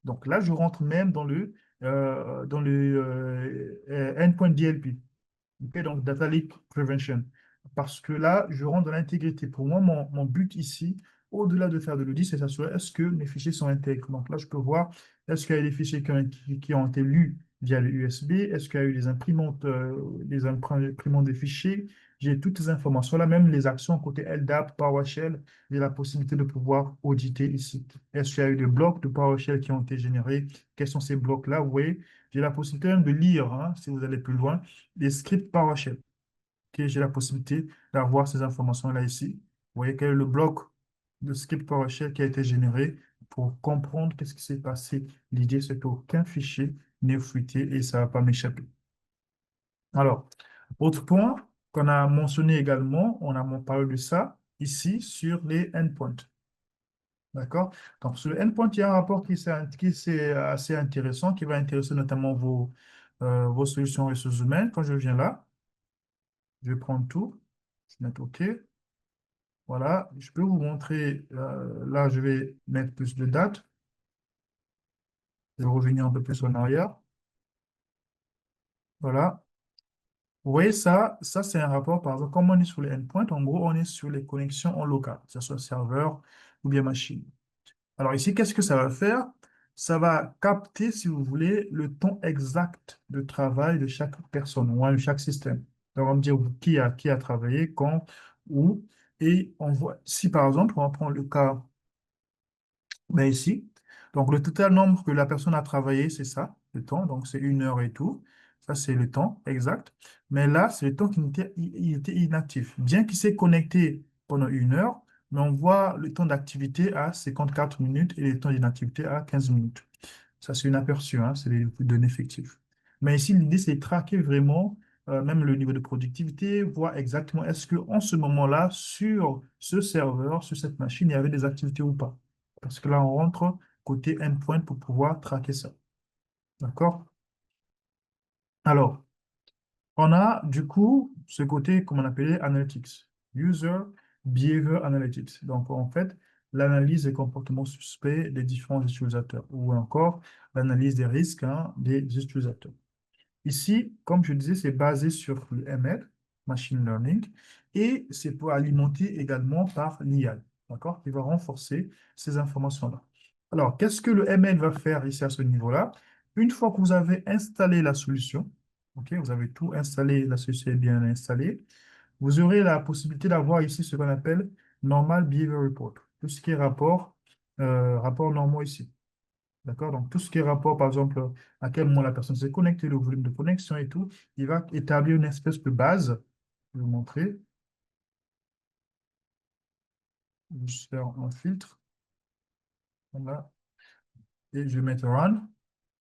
S1: Donc là, je rentre même dans le endpoint DLP. OK, donc Data Leak Prevention. Parce que là, je rentre dans l'intégrité. Pour moi, mon but ici, au-delà de faire de l'audit, c'est s'assurer est-ce que mes fichiers sont intègres. Donc là, je peux voir est-ce qu'il y a des fichiers qui ont été lus via le USB, est-ce qu'il y a eu des imprimantes des fichiers. J'ai toutes ces informations-là, même les actions côté LDAP, PowerShell, j'ai la possibilité de pouvoir auditer ici. Est-ce qu'il y a eu des blocs de PowerShell qui ont été générés? Quels sont ces blocs-là? Vous voyez, j'ai la possibilité même de lire, hein, si vous allez plus loin des scripts PowerShell, que j'ai la possibilité d'avoir ces informations-là ici. Vous voyez quel est le bloc de script PowerShell qui a été généré pour comprendre qu'est-ce qui s'est passé. L'idée, c'est qu'aucun fichier n'est fuité et ça ne va pas m'échapper. Alors, autre point qu'on a mentionné également, on a parlé de ça ici sur les endpoints. D'accord? Donc, sur le endpoint, il y a un rapport qui est assez intéressant, qui va intéresser notamment vos solutions ressources humaines. Quand je viens là, je vais prendre tout, je vais mettre OK. Voilà, je peux vous montrer, là, je vais mettre plus de dates. Je vais revenir un peu plus en arrière. Voilà. Vous voyez ça c'est un rapport, par exemple, comme on est sur les endpoints, en gros, on est sur les connexions en local, que ce soit serveur ou bien machine. Alors ici, qu'est-ce que ça va faire? Ça va capter, si vous voulez, le temps exact de travail de chaque personne, ou de chaque système. Donc, on va me dire qui a travaillé, quand, où, et on voit, si par exemple, on va prendre le cas ben ici, donc le total nombre que la personne a travaillé, c'est ça, le temps, donc c'est 1 heure et tout. Ça, c'est le temps exact. Mais là, c'est le temps il était inactif. Bien qu'il s'est connecté pendant 1 heure, mais on voit le temps d'activité à 54 minutes et le temps d'inactivité à 15 minutes. Ça, c'est une aperçu, hein, c'est les données effectives. Mais ici, l'idée, c'est de traquer vraiment même le niveau de productivité, voir exactement est-ce qu'en ce moment-là, sur ce serveur, sur cette machine, il y avait des activités ou pas. Parce que là, on rentre côté endpoint pour pouvoir traquer ça. D'accord? Alors, on a du coup ce côté, comme on appelait Analytics, User Behavior Analytics. Donc, en fait, l'analyse des comportements suspects des différents utilisateurs ou encore l'analyse des risques, hein, des utilisateurs. Ici, comme je disais, c'est basé sur le ML, Machine Learning, et c'est pour alimenter également par l'IA, d'accord, qui va renforcer ces informations-là. Alors, qu'est-ce que le ML va faire ici à ce niveau-là? Une fois que vous avez installé la solution, ok, vous avez tout installé, la solution est bien installée, vous aurez la possibilité d'avoir ici ce qu'on appelle Normal Behavior Report, tout ce qui est rapport normaux ici. D'accord? Donc, tout ce qui est rapport, par exemple, à quel moment la personne s'est connectée, le volume de connexion et tout, il va établir une espèce de base. Je vais vous montrer. Je vais juste faire un filtre. Voilà. Et je vais mettre run.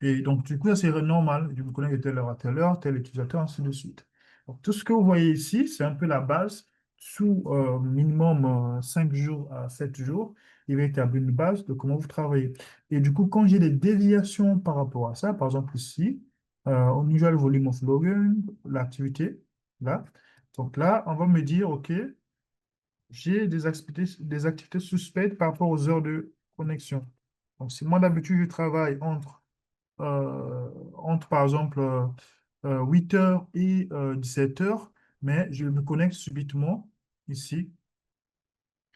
S1: Et donc, du coup, ça, c'est normal. Je me connecte de telle heure à telle heure, tel utilisateur, ainsi de suite. Donc, tout ce que vous voyez ici, c'est un peu la base. Sous minimum 5 jours à 7 jours, il va établir une base de comment vous travaillez. Et du coup, quand j'ai des déviations par rapport à ça, par exemple ici, unusual volume of login, l'activité, là. Donc là, on va me dire, OK, j'ai des activités suspectes par rapport aux heures de connexion. Donc, si moi, d'habitude, je travaille entre par exemple 8 heures et 17 heures, mais je me connecte subitement ici.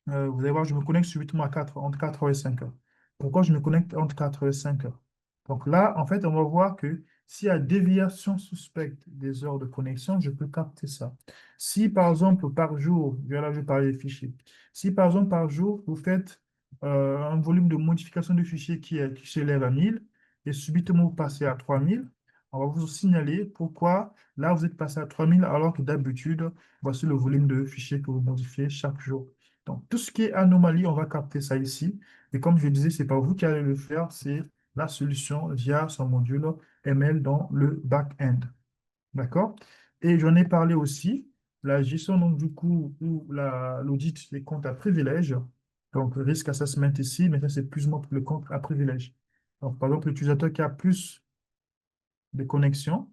S1: Vous allez voir, je me connecte subitement entre 4 heures et 5 heures. Pourquoi je me connecte entre 4 heures et 5 heures? Donc là, en fait, on va voir que s'il y a déviation suspecte des heures de connexion, je peux capter ça. Si par exemple par jour, là je vais parler des fichiers, si par exemple par jour, vous faites un volume de modification de fichiers qui s'élève à 1000 et subitement vous passez à 3000, on va vous signaler pourquoi là vous êtes passé à 3000 alors que d'habitude, voici le volume de fichiers que vous modifiez chaque jour. Donc, tout ce qui est anomalie, on va capter ça ici. Et comme je disais, ce n'est pas vous qui allez le faire, c'est la solution via son module ML dans le back-end. D'accord? Et j'en ai parlé aussi, la gestion donc, du coup, ou l'audit des comptes à privilège. Donc, risk assessment ici, mais ça, c'est plus ou moins pour le compte à privilège. Donc, par exemple, l'utilisateur qui a plus de connexions,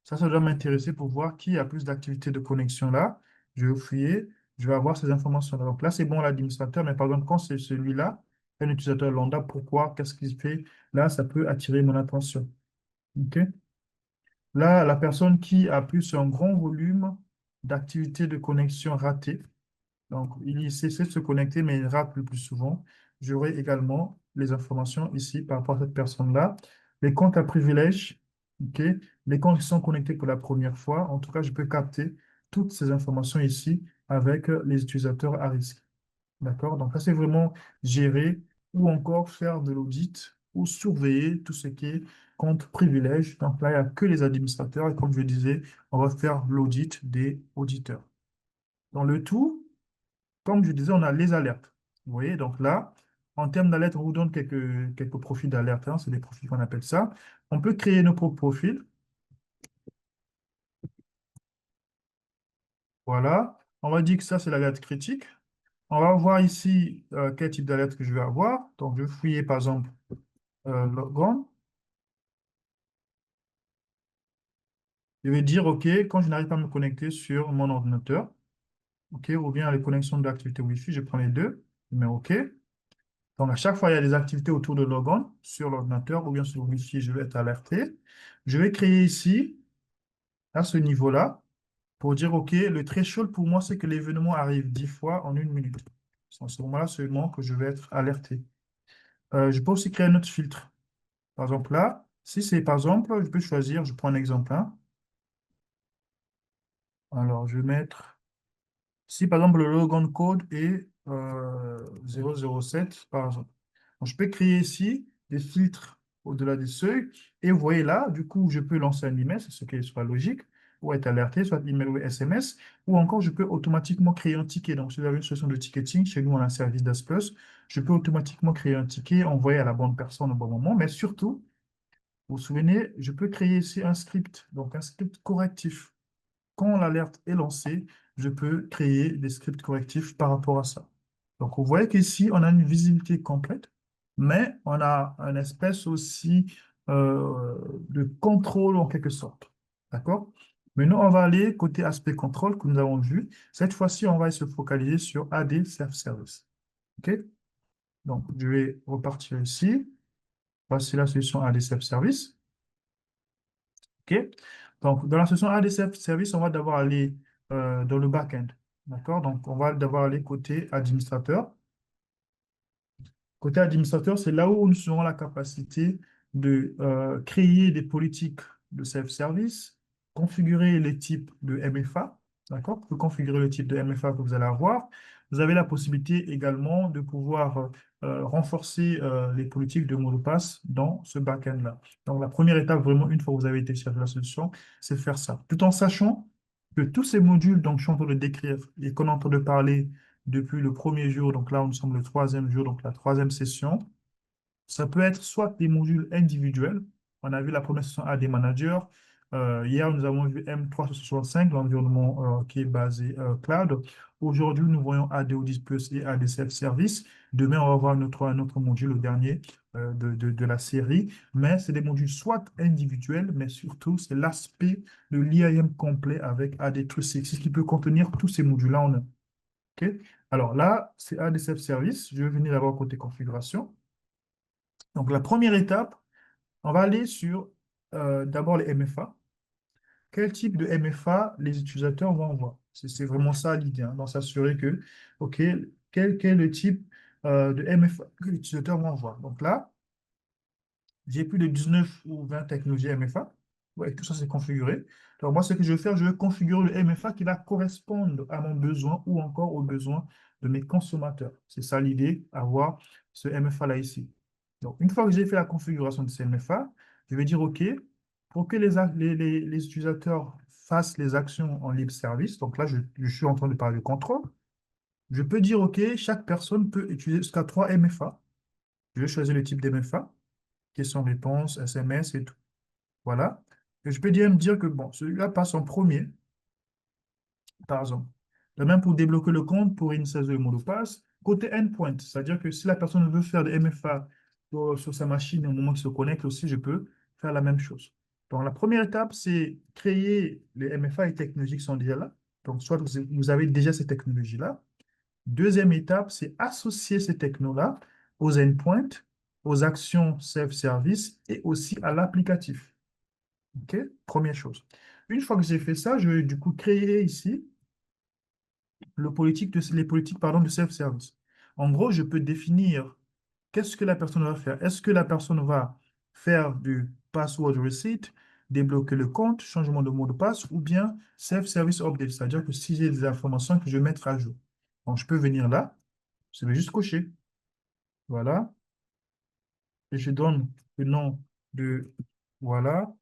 S1: ça doit m'intéresser pour voir qui a plus d'activités de connexion là. Je vais fouiller, je vais avoir ces informations-là. Donc là, c'est bon l'administrateur, mais par exemple, quand c'est celui-là, un utilisateur lambda, pourquoi, qu'est-ce qu'il fait? Là, ça peut attirer mon attention. OK? Là, la personne qui a plus un grand volume d'activités de connexion ratées, donc il essaie de se connecter, mais il rate le plus souvent. J'aurai également les informations ici par rapport à cette personne-là. Les comptes à privilèges, ok, les comptes qui sont connectés pour la première fois. En tout cas, je peux capter toutes ces informations ici avec les utilisateurs à risque. D'accord? Donc, ça, c'est vraiment gérer ou encore faire de l'audit ou surveiller tout ce qui est compte privilège. Donc là, il n'y a que les administrateurs. Et comme je disais, on va faire l'audit des auditeurs. Dans le tout, comme je disais, on a les alertes. Vous voyez, donc là, en termes d'alerte, on vous donne quelques profils d'alerte, hein, c'est des profils qu'on appelle ça. On peut créer nos propres profils. Voilà. On va dire que ça, c'est l'alerte critique. On va voir ici quel type d'alerte que je vais avoir. Donc, je vais fouiller par exemple logon. Je vais dire OK quand je n'arrive pas à me connecter sur mon ordinateur. OK, ou bien les connexions d'activité Wi-Fi, je prends les deux. Je mets OK. Donc, à chaque fois, il y a des activités autour de logon sur l'ordinateur ou bien sur le Wi-Fi, je vais être alerté. Je vais créer ici, à ce niveau-là, pour dire OK, le threshold pour moi, c'est que l'événement arrive 10 fois en 1 minute. C'est en ce moment-là seulement que je vais être alerté. Je peux aussi créer un autre filtre. Par exemple, là, si c'est par exemple, je peux choisir, je prends un exemple, hein. Alors, je vais mettre, si par exemple le logon code est 007, par exemple. Donc, je peux créer ici des filtres au-delà des seuils. Et vous voyez là, du coup, je peux lancer un email, c'est ce qui soit logique, ou être alerté, soit email ou SMS, ou encore je peux automatiquement créer un ticket. Donc, si vous avez une solution de ticketing, chez nous, on a un service d'Asplus, je peux automatiquement créer un ticket, envoyer à la bonne personne au bon moment, mais surtout, vous vous souvenez, je peux créer ici un script, donc un script correctif. Quand l'alerte est lancée, je peux créer des scripts correctifs par rapport à ça. Donc, vous voyez qu'ici, on a une visibilité complète, mais on a une espèce aussi de contrôle en quelque sorte. D'accord? Maintenant, on va aller côté aspect contrôle que nous avons vu. Cette fois-ci, on va se focaliser sur AD Self-Service. OK? Donc, je vais repartir ici. Voici la solution AD Self-Service. OK? Donc, dans la session ADCF Service, on va d'abord aller dans le back-end. D'accord? Donc, on va d'abord aller côté administrateur. Côté administrateur, c'est là où nous aurons la capacité de créer des politiques de self-service, configurer les types de MFA, d'accord? Pour configurer le type de MFA que vous allez avoir, vous avez la possibilité également de pouvoir renforcer les politiques de mot de passe dans ce back-end-là. Donc, la première étape, vraiment, une fois que vous avez téléchargé la solution, c'est faire ça. Tout en sachant que tous ces modules dont je suis en train de décrire et qu'on est en train de parler depuis le premier jour, donc là, nous sommes le troisième jour, donc la troisième session. Ça peut être soit des modules individuels. On a vu la première session AD Manager. Hier, nous avons vu M365, l'environnement qui est basé cloud. Aujourd'hui, nous voyons AD Audit Plus et AD Self Service. Demain, on va voir un autre module, le dernier de la série. Mais c'est des modules soit individuels, mais surtout, c'est l'aspect de l'IAM complet avec AD 360 qui peut contenir tous ces modules-là en un. OK? Alors là, c'est ADSF Service. Je vais venir d'abord côté configuration. Donc la première étape, on va aller sur d'abord les MFA. Quel type de MFA les utilisateurs vont avoir? C'est vraiment ça l'idée, hein, donc s'assurer que, OK, quel est le type de MFA que les utilisateurs vont avoir. Donc là, j'ai plus de 19 ou 20 technologies MFA. Ouais, tout ça, c'est configuré. Donc, moi, ce que je vais faire, je vais configurer le MFA qui va correspondre à mon besoin ou encore aux besoins de mes consommateurs. C'est ça l'idée, avoir ce MFA-là ici. Donc, une fois que j'ai fait la configuration de ce MFA, je vais dire OK, pour que les utilisateurs fassent les actions en libre service, donc là, je suis en train de parler de contrôle, je peux dire OK, chaque personne peut utiliser jusqu'à 3 MFA. Je vais choisir le type d'MFA questions-réponses, SMS et tout. Voilà. Et je peux me dire que bon, celui-là passe en premier, par exemple. De même pour débloquer le compte pour une de mot de passe, côté endpoint, c'est-à-dire que si la personne veut faire des MFA sur sa machine au moment qu'il se connecte aussi, je peux faire la même chose. Donc, la première étape, c'est créer les MFA et technologies qui sont déjà là. Donc, soit vous avez déjà ces technologies-là. Deuxième étape, c'est associer ces technos-là aux endpoints, aux actions self-service et aussi à l'applicatif. OK? Première chose. Une fois que j'ai fait ça, je vais du coup créer ici les politiques pardon, de self-service. En gros, je peux définir qu'est-ce que la personne va faire. Est-ce que la personne va faire du password reset, débloquer le compte, changement de mot de passe, ou bien self-service update, c'est-à-dire que si j'ai des informations que je vais mettre à jour. Donc, je peux venir là, je vais juste cocher. Voilà. Et je donne le nom de... Voilà.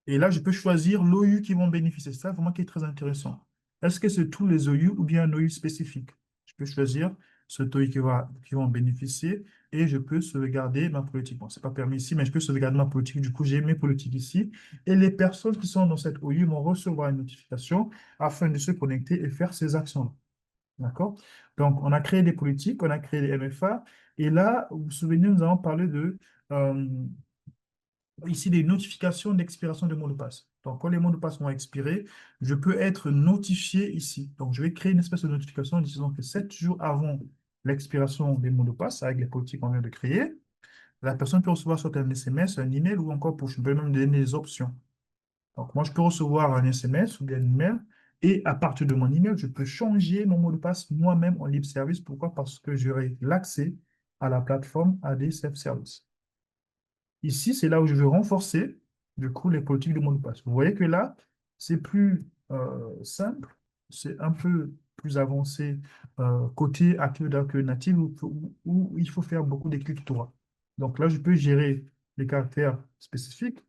S1: Et là, je peux choisir l'OU qui vont bénéficier. C'est ça vraiment qui est très intéressant. Est-ce que c'est tous les OU ou bien un OU spécifique? Je peux choisir ce TOEIC qui va en bénéficier et je peux sauvegarder ma politique. Bon, ce n'est pas permis ici, mais je peux sauvegarder ma politique. Du coup, j'ai mes politiques ici. Et les personnes qui sont dans cette OU vont recevoir une notification afin de se connecter et faire ces actions-là. D'accord? Donc, on a créé des politiques, on a créé des MFA. Et là, vous vous souvenez, nous avons parlé euh, ici des notifications d'expiration de mots de passe. Donc, quand les mots de passe vont expirer, je peux être notifié ici. Donc, je vais créer une espèce de notification en disant que 7 jours avant l'expiration des mots de passe, avec les politiques qu'on vient de créer, la personne peut recevoir soit un SMS, un email ou encore push. Je peux même donner des options. Donc, moi, je peux recevoir un SMS ou bien un email et à partir de mon email, je peux changer mon mot de passe moi-même en libre service. Pourquoi? Parce que j'aurai l'accès à la plateforme AD Self Service. Ici, c'est là où je veux renforcer, du coup, les politiques de mot de passe. Vous voyez que là, c'est plus simple, c'est un peu plus avancé côté Active Directory Native où il faut faire beaucoup de clics droits. Donc là, je peux gérer les caractères spécifiques,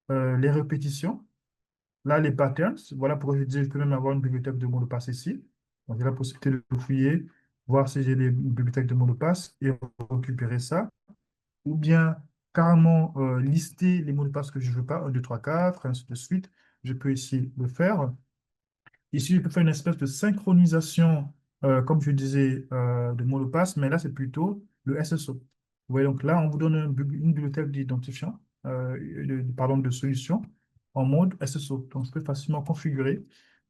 S1: les répétitions, là, les patterns. Voilà pourquoi je disais, je peux même avoir une bibliothèque de mots de passe ici. Donc, j'ai la possibilité de fouiller, voir si j'ai des bibliothèques de mots de passe et récupérer ça ou bien carrément lister les mots de passe que je ne veux pas, 1, 2, 3, 4, ainsi de suite. Je peux ici le faire. Ici, je peux faire une espèce de synchronisation, comme je disais, de mots de passe, mais là, c'est plutôt le SSO. Vous voyez, donc là, on vous donne une bibliothèque d'identifiant, pardon, de solution en mode SSO. Donc, je peux facilement configurer.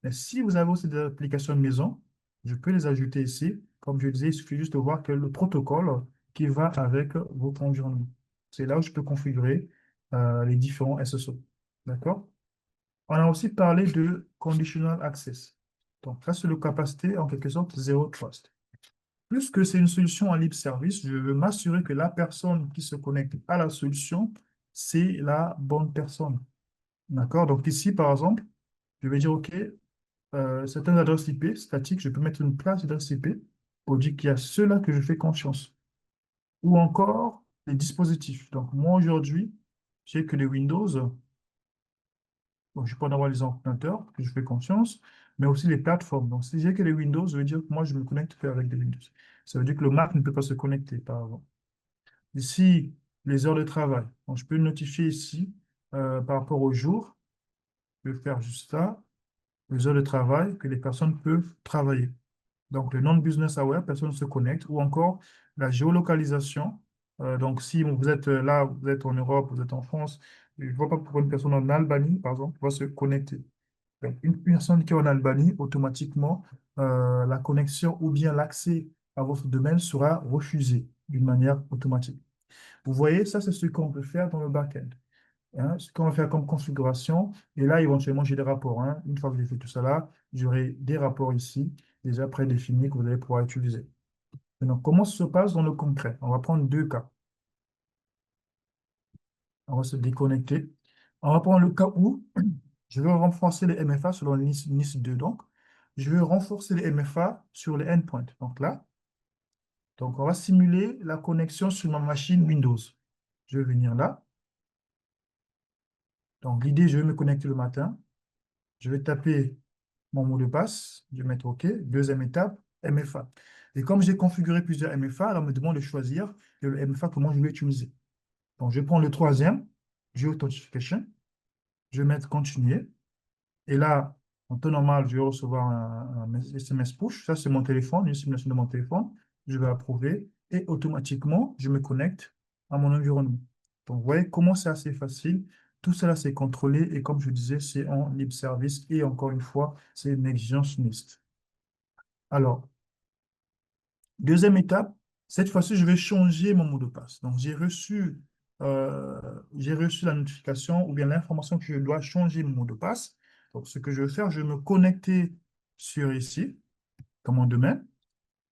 S1: Mais si vous avez aussi des applications de maison, je peux les ajouter ici. Comme je disais, il suffit juste de voir quel est le protocole qui va avec votre environnement. C'est là où je peux configurer les différents SSO. D'accord? On a aussi parlé de conditional access. Donc, là, c'est le capacité, en quelque sorte, zero trust. Puisque c'est une solution en libre service, je veux m'assurer que la personne qui se connecte à la solution, c'est la bonne personne. D'accord? Donc, ici, par exemple, je vais dire, OK, certaines adresses IP statiques, je peux mettre une classe d'adresse IP pour dire qu'il y a ceux-là que je fais confiance. Ou encore, les dispositifs. Donc, moi, aujourd'hui, j'ai que les Windows. Donc, je peux en avoir les ordinateurs, que je fais confiance, mais aussi les plateformes. Donc, si j'ai que les Windows, ça veut dire que moi, je me connecte qu'avec des Windows. Ça veut dire que le Mac ne peut pas se connecter, par exemple. Ici, les heures de travail. Donc, je peux notifier ici, par rapport au jour, je vais faire juste ça, les heures de travail que les personnes peuvent travailler. Donc, le non-business hour, personne ne se connecte, ou encore la géolocalisation. Donc, si vous êtes là, vous êtes en Europe, vous êtes en France, je ne vois pas pourquoi une personne en Albanie, par exemple, va se connecter. Donc, une personne qui est en Albanie, automatiquement, la connexion ou bien l'accès à votre domaine sera refusé d'une manière automatique. Vous voyez, ça, c'est ce qu'on peut faire dans le back-end. Hein, ce qu'on va faire comme configuration. Et là, éventuellement, j'ai des rapports. Hein. Une fois que j'ai fait tout ça là, j'aurai des rapports ici, déjà prédéfinis que vous allez pouvoir utiliser. Maintenant, comment ça se passe dans le concret? On va prendre deux cas. On va se déconnecter. On va prendre le cas où je veux renforcer les MFA selon NIS 2. Donc, je veux renforcer les MFA sur les endpoints. Donc là, on va simuler la connexion sur ma machine Windows. Je vais venir là. Donc, l'idée, je vais me connecter le matin. Je vais taper mon mot de passe. Je vais mettre OK. Deuxième étape, MFA. Et comme j'ai configuré plusieurs MFA, alors on me demande de choisir le MFA comment je vais utiliser. Donc, je prends le troisième, Geo-Authentification. Je vais mettre continuer. Et là, en temps normal, je vais recevoir un SMS push. Ça, c'est mon téléphone, une simulation de mon téléphone. Je vais approuver et automatiquement, je me connecte à mon environnement. Donc, vous voyez comment c'est assez facile. Tout cela, c'est contrôlé et comme je disais, c'est en libre service et encore une fois, c'est une exigence NIST. Alors, deuxième étape, cette fois-ci, je vais changer mon mot de passe. Donc, j'ai reçu la notification ou bien l'information que je dois changer mon mot de passe. Donc, ce que je vais faire, je vais me connecter sur ici, dans mon domaine.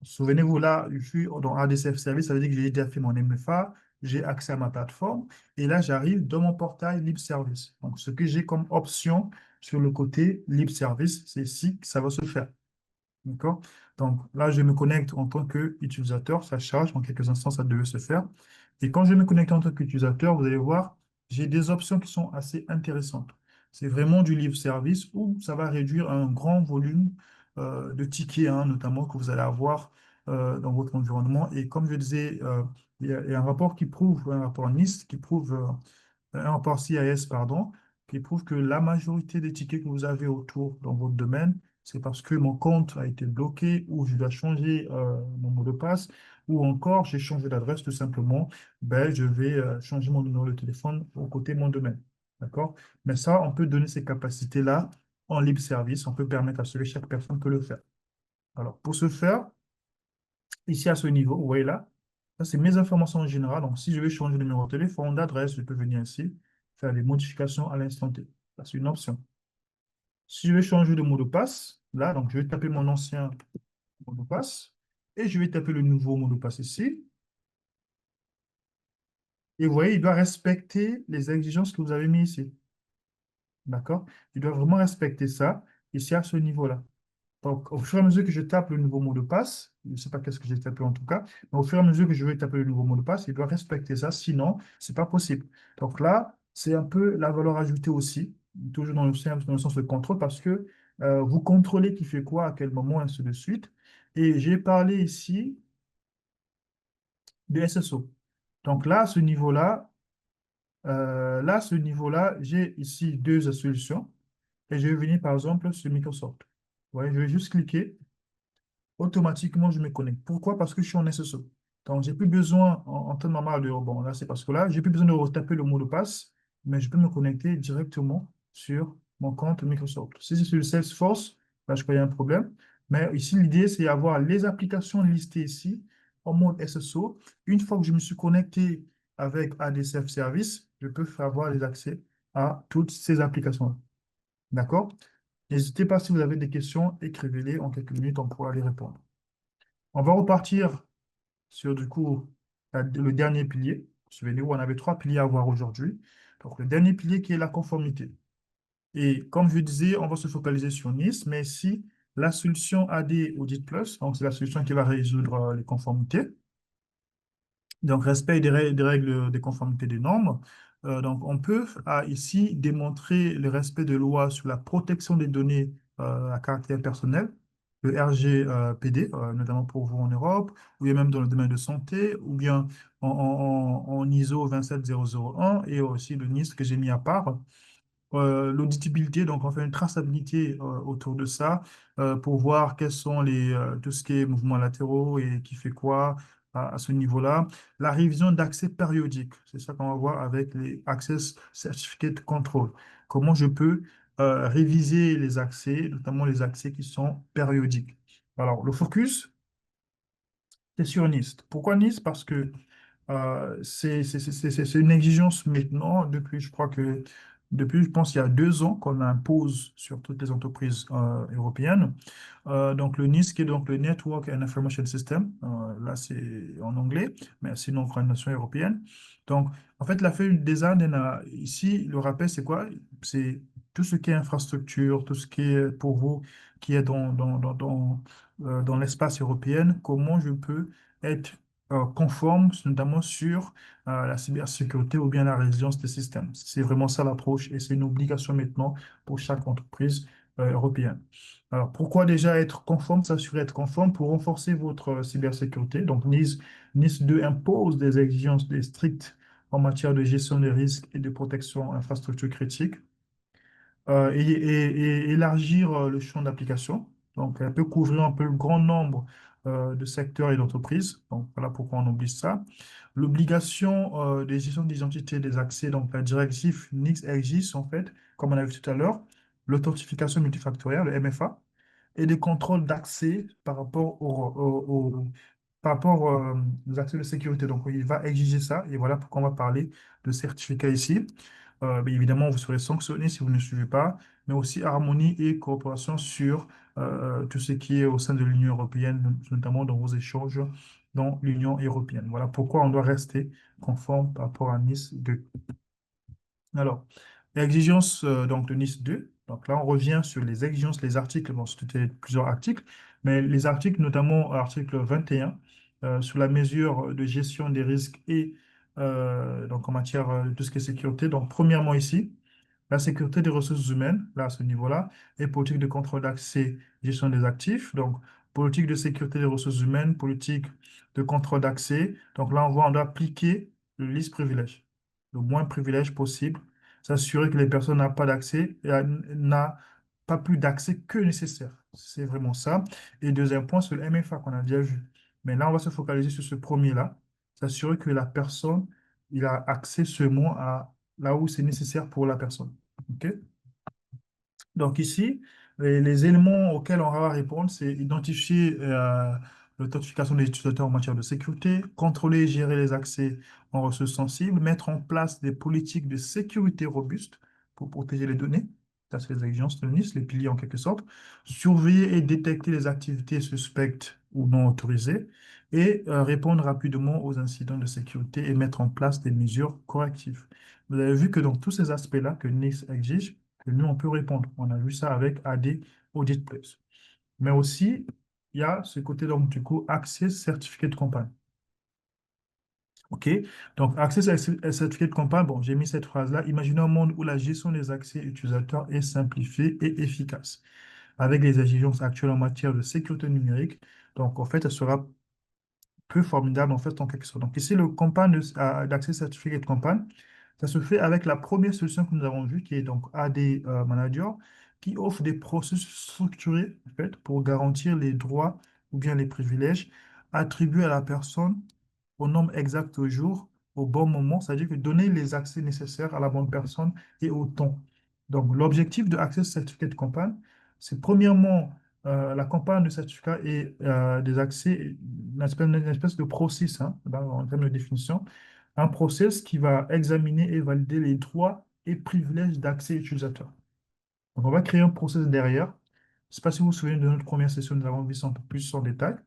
S1: Souvenez-vous, là, je suis dans ADCF Service, ça veut dire que j'ai déjà fait mon MFA, j'ai accès à ma plateforme, et là, j'arrive dans mon portail Libre Service. Donc, ce que j'ai comme option sur le côté Libre Service, c'est ici que ça va se faire. D'accord? Donc là, je me connecte en tant qu'utilisateur, ça charge, en quelques instants, ça devait se faire. Et quand je me connecte en tant qu'utilisateur, vous allez voir, j'ai des options qui sont assez intéressantes. C'est vraiment du libre service où ça va réduire un grand volume de tickets, hein, notamment que vous allez avoir dans votre environnement. Et comme je disais, il y a un rapport qui prouve, un rapport NIST qui prouve, un rapport CIS, pardon, qui prouve que la majorité des tickets que vous avez autour dans votre domaine, c'est parce que mon compte a été bloqué ou je dois changer mon mot de passe ou encore j'ai changé d'adresse tout simplement. Ben, je vais changer mon numéro de téléphone au côté de mon domaine. D'accord? Mais ça, on peut donner ces capacités-là en libre service. On peut permettre à ce que chaque personne peut le faire. Alors, pour ce faire, ici à ce niveau, vous voyez là, ça c'est mes informations en général. Donc, si je veux changer de numéro de téléphone, d'adresse, je peux venir ici, faire des modifications à l'instant T. Ça, c'est une option. Si je veux changer de mot de passe, là, donc je vais taper mon ancien mot de passe et je vais taper le nouveau mot de passe ici. Et vous voyez, il doit respecter les exigences que vous avez mis ici. D'accord? Il doit vraiment respecter ça ici à ce niveau-là. Donc, au fur et à mesure que je tape le nouveau mot de passe, je ne sais pas qu'est-ce que j'ai tapé en tout cas, mais au fur et à mesure que je vais taper le nouveau mot de passe, il doit respecter ça, sinon, ce n'est pas possible. Donc là, c'est un peu la valeur ajoutée aussi, toujours dans le sens de contrôle, parce que vous contrôlez qui fait quoi, à quel moment, ainsi de suite. Et j'ai parlé ici de SSO. Donc là, à ce niveau-là, j'ai ici deux solutions. Et je vais venir, par exemple, sur Microsoft. Vous voyez, je vais juste cliquer. Automatiquement, je me connecte. Pourquoi? Parce que je suis en SSO. Donc, j'ai plus besoin, en temps normal, bon, là, c'est parce que là, j'ai plus besoin de retaper le mot de passe, mais je peux me connecter directement sur mon compte Microsoft. Si c'est sur le Salesforce, là, je crois qu'il y a un problème. Mais ici, l'idée, c'est avoir les applications listées ici en mode SSO. Une fois que je me suis connecté avec ADSF Service, je peux avoir les accès à toutes ces applications-là. D'accord? N'hésitez pas si vous avez des questions, écrivez-les en quelques minutes, on pourra les répondre. On va repartir sur du coup le dernier pilier. Souvenez-vous, on avait trois piliers à voir aujourd'hui. Donc le dernier pilier qui est la conformité. Et comme je disais, on va se focaliser sur Nice, mais si la solution AD Audit Plus, donc c'est la solution qui va résoudre les conformités, donc, respect des règles de conformité des normes. Donc, on peut ici démontrer le respect de loi sur la protection des données à caractère personnel, le RGPD, notamment pour vous en Europe, ou bien même dans le domaine de santé, ou bien en ISO 27001 et aussi le NIST que j'ai mis à part l'auditabilité, donc on fait une traçabilité autour de ça pour voir quels sont tout ce qui est mouvements latéraux et qui fait quoi à ce niveau-là. La révision d'accès périodique, c'est ça qu'on va voir avec les Access Certificate Control. Comment je peux réviser les accès, notamment les accès qui sont périodiques. Alors, le focus, c'est sur NIST. Pourquoi NIST? Parce que c'est une exigence maintenant, depuis, je pense, il y a 2 ans qu'on impose sur toutes les entreprises européennes. Donc, le NIST, qui est donc le Network and Information System, là, c'est en anglais, mais sinon, en nation européenne. Donc, en fait, la feuille des Indes, ici, le rappel, c'est quoi? C'est tout ce qui est infrastructure, tout ce qui est pour vous, qui est dans l'espace européen, comment je peux être conforme, notamment sur la cybersécurité ou bien la résilience des systèmes. C'est vraiment ça l'approche et c'est une obligation maintenant pour chaque entreprise européenne. Alors, pourquoi déjà être conforme, s'assurer être conforme pour renforcer votre cybersécurité? Donc, NIS 2 impose des exigences strictes en matière de gestion des risques et de protection infrastructure critique et élargir le champ d'application. Donc, elle peut couvrir un peu le grand nombre de secteurs et d'entreprises. Donc, voilà pourquoi on oublie ça. L'obligation de gestion d'identité des accès, donc la directive NIS existe en fait, comme on a vu tout à l'heure, l'authentification multifactorielle, le MFA, et des contrôles d'accès par rapport par rapport aux accès de sécurité. Donc, il va exiger ça, et voilà pourquoi on va parler de certificat ici. Mais évidemment, vous serez sanctionné si vous ne suivez pas, mais aussi harmonie et coopération sur tout ce qui est au sein de l'Union européenne, notamment dans vos échanges dans l'Union européenne. Voilà pourquoi on doit rester conforme par rapport à Nice 2. Alors, l'exigence donc de Nice 2. Donc là, on revient sur les exigences, les articles. Bon, c'était plusieurs articles, mais les articles, notamment l'article 21, sur la mesure de gestion des risques et donc en matière de tout ce qui est sécurité. Donc, premièrement ici, la sécurité des ressources humaines, là, à ce niveau-là, et politique de contrôle d'accès, gestion des actifs. Donc, politique de sécurité des ressources humaines, politique de contrôle d'accès. Donc là, on doit appliquer le liste privilège, le moins privilège possible, s'assurer que les personnes n'ont pas d'accès et n'ont pas plus d'accès que nécessaire. C'est vraiment ça. Et deuxième point, c'est le MFA qu'on a déjà vu. Mais là, on va se focaliser sur ce premier-là, s'assurer que la personne, il a accès seulement à là où c'est nécessaire pour la personne. OK? Donc ici, les éléments auxquels on va répondre, c'est identifier l'authentification des utilisateurs en matière de sécurité, contrôler et gérer les accès en ressources sensibles, mettre en place des politiques de sécurité robustes pour protéger les données, ça c'est les exigences de NIS, les piliers en quelque sorte, surveiller et détecter les activités suspectes ou non autorisées, et répondre rapidement aux incidents de sécurité et mettre en place des mesures correctives. Vous avez vu que dans tous ces aspects-là que NIS exige, que nous, on peut répondre. On a vu ça avec AD Audit Plus. Mais aussi, il y a ce côté, donc, du coup, Access Certificate Campagne. OK? Donc, Access Certificate Campagne, bon, j'ai mis cette phrase-là. Imaginez un monde où la gestion des accès utilisateurs est simplifiée et efficace, avec les exigences actuelles en matière de sécurité numérique. Donc, en fait, elle sera peu formidable en fait en quelque sorte. Donc ici, le campagne d'accès certifié de campagne, ça se fait avec la première solution que nous avons vue, qui est donc AD Manager, qui offre des processus structurés en fait, pour garantir les droits ou bien les privilèges attribués à la personne au nombre exact au jour, au bon moment, c'est-à-dire que donner les accès nécessaires à la bonne personne et au temps. Donc l'objectif de Access Certificate Campagne, c'est premièrement la campagne de certificat et des accès, une espèce de process hein, en termes de définition, un process qui va examiner et valider les droits et privilèges d'accès utilisateur. Donc, on va créer un process derrière. Je ne sais pas si vous vous souvenez de notre première session, nous avons vu ça un peu plus en détail,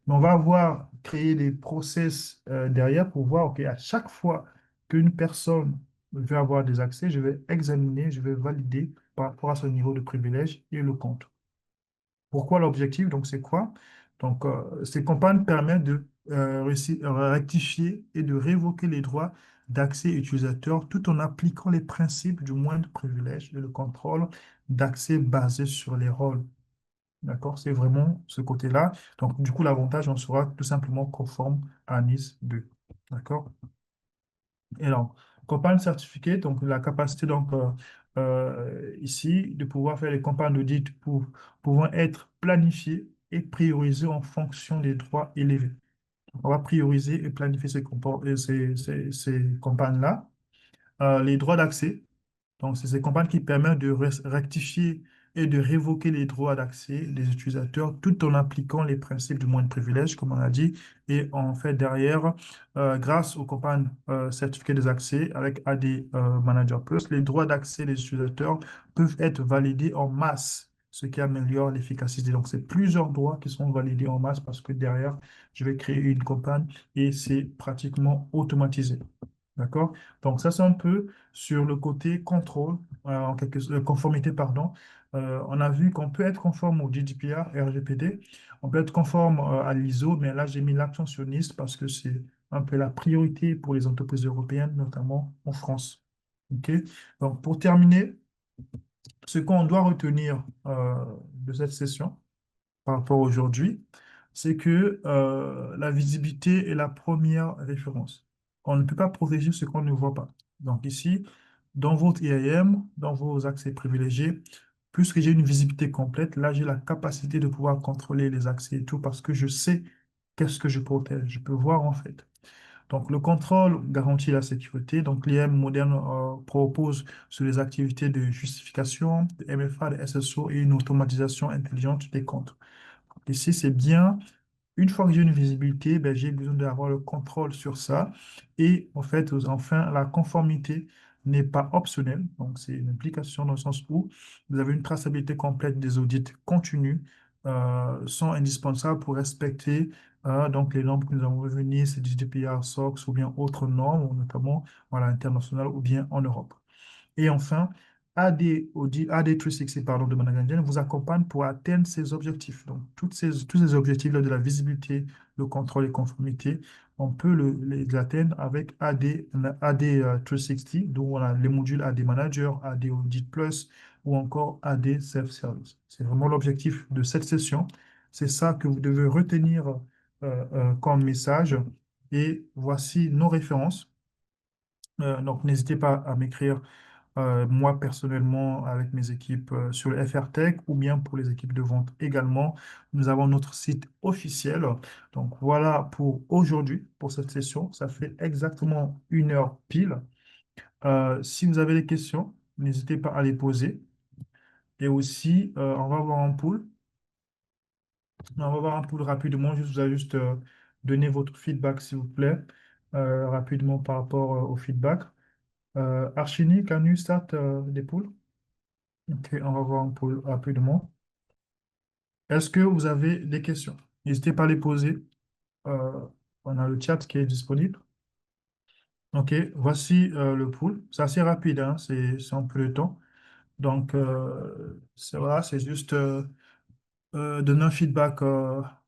S1: mais on va avoir créé des process derrière pour voir, OK, à chaque fois qu'une personne veut avoir des accès, je vais examiner, je vais valider par rapport à son niveau de privilège et le compte. Pourquoi l'objectif? Donc, c'est quoi? Donc, ces campagnes permettent de rectifier et de révoquer les droits d'accès utilisateur tout en appliquant les principes du moindre privilège et le contrôle d'accès basé sur les rôles. D'accord? C'est vraiment ce côté-là. Donc, du coup, l'avantage, on sera tout simplement conforme à NIS 2. D'accord? Et alors, campagne certifiée, donc la capacité donc, ici de pouvoir faire les campagnes d'audit pour pouvant être planifiées et priorisées en fonction des droits élevés. On va prioriser et planifier ces campagnes-là. Les droits d'accès. Donc, c'est ces campagnes qui permettent de rectifier et de révoquer les droits d'accès des utilisateurs tout en appliquant les principes du moins de privilège, comme on a dit. Et en fait, derrière, grâce aux campagnes certifiées des accès avec AD Manager Plus, les droits d'accès des utilisateurs peuvent être validés en masse, ce qui améliore l'efficacité. Donc, c'est plusieurs droits qui sont validés en masse parce que derrière, je vais créer une campagne et c'est pratiquement automatisé. D'accord? Donc, ça, c'est un peu sur le côté contrôle, conformité, pardon. On a vu qu'on peut être conforme au GDPR, RGPD, on peut être conforme à l'ISO, mais là, j'ai mis l'accent sur NIST parce que c'est un peu la priorité pour les entreprises européennes, notamment en France. OK? Donc, pour terminer, ce qu'on doit retenir de cette session, par rapport à aujourd'hui, c'est que la visibilité est la première référence. On ne peut pas protéger ce qu'on ne voit pas. Donc ici, dans votre IAM, dans vos accès privilégiés, puisque j'ai une visibilité complète, là, j'ai la capacité de pouvoir contrôler les accès et tout parce que je sais qu'est-ce que je protège. Je peux voir en fait. Donc, le contrôle garantit la sécurité. Donc, l'IAM moderne propose sur les activités de justification, de MFA, de SSO et une automatisation intelligente des comptes. Ici, c'est bien. Une fois que j'ai une visibilité, ben, j'ai besoin d'avoir le contrôle sur ça. Et en fait, enfin, la conformité n'est pas optionnelle. Donc, c'est une implication dans le sens où vous avez une traçabilité complète des audits continus, sont indispensables pour respecter donc les normes que nous avons revenues, c'est GDPR, SOX ou bien autres normes, notamment voilà, internationales ou bien en Europe. Et enfin, AD360 pardon, de Managandian vous accompagne pour atteindre ces objectifs. Donc, tous ces objectifs-là de la visibilité, le contrôle et conformité, on peut les atteindre avec AD360, dont on a les modules AD Manager, AD Audit Plus ou encore AD Self-Service. C'est vraiment l'objectif de cette session, C'est ça que vous devez retenir comme message. Et voici nos références. Donc, n'hésitez pas à m'écrire, moi personnellement, avec mes équipes sur le FR Tech ou bien pour les équipes de vente également. Nous avons notre site officiel. Donc, voilà pour aujourd'hui, pour cette session. Ça fait exactement 1 heure pile. Si vous avez des questions, n'hésitez pas à les poser. Et aussi, on va voir en pool. On va voir un pool rapidement. Juste, vous allez juste donner votre feedback, s'il vous plaît, rapidement par rapport au feedback. Archini, can you start the pool? Ok, on va voir un pool rapidement. Est-ce que vous avez des questions? N'hésitez pas à les poser. Euh, on a le chat qui est disponible. Ok, voici le pool. C'est assez rapide, hein, c'est un peu de temps. Donc, c'est voilà, c'est juste donner un feedback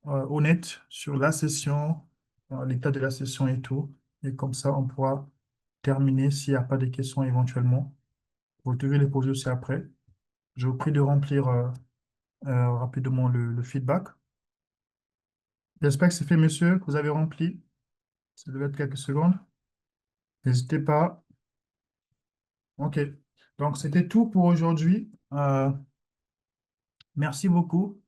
S1: honnête sur la session, l'état de la session et tout. Et comme ça, on pourra terminer s'il n'y a pas de questions éventuellement. Vous devez les poser aussi après. Je vous prie de remplir rapidement le feedback. J'espère que c'est fait, monsieur, que vous avez rempli. Ça devait être quelques secondes. N'hésitez pas. OK. Donc, c'était tout pour aujourd'hui. Merci beaucoup.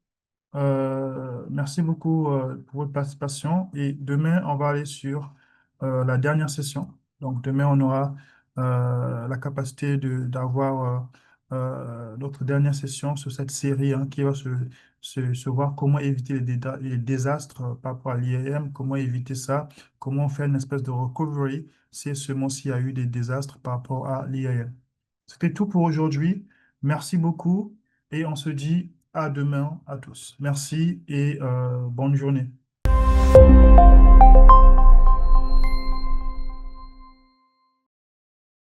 S1: Merci beaucoup pour votre participation. Et demain, on va aller sur la dernière session. Donc, demain, on aura la capacité d'avoir notre dernière session sur cette série hein, qui va se voir comment éviter les désastres par rapport à l'IAM, comment éviter ça, comment faire une espèce de recovery si ce mois-ci il y a eu des désastres par rapport à l'IAM. C'était tout pour aujourd'hui. Merci beaucoup et on se dit à demain à tous. Merci et bonne journée.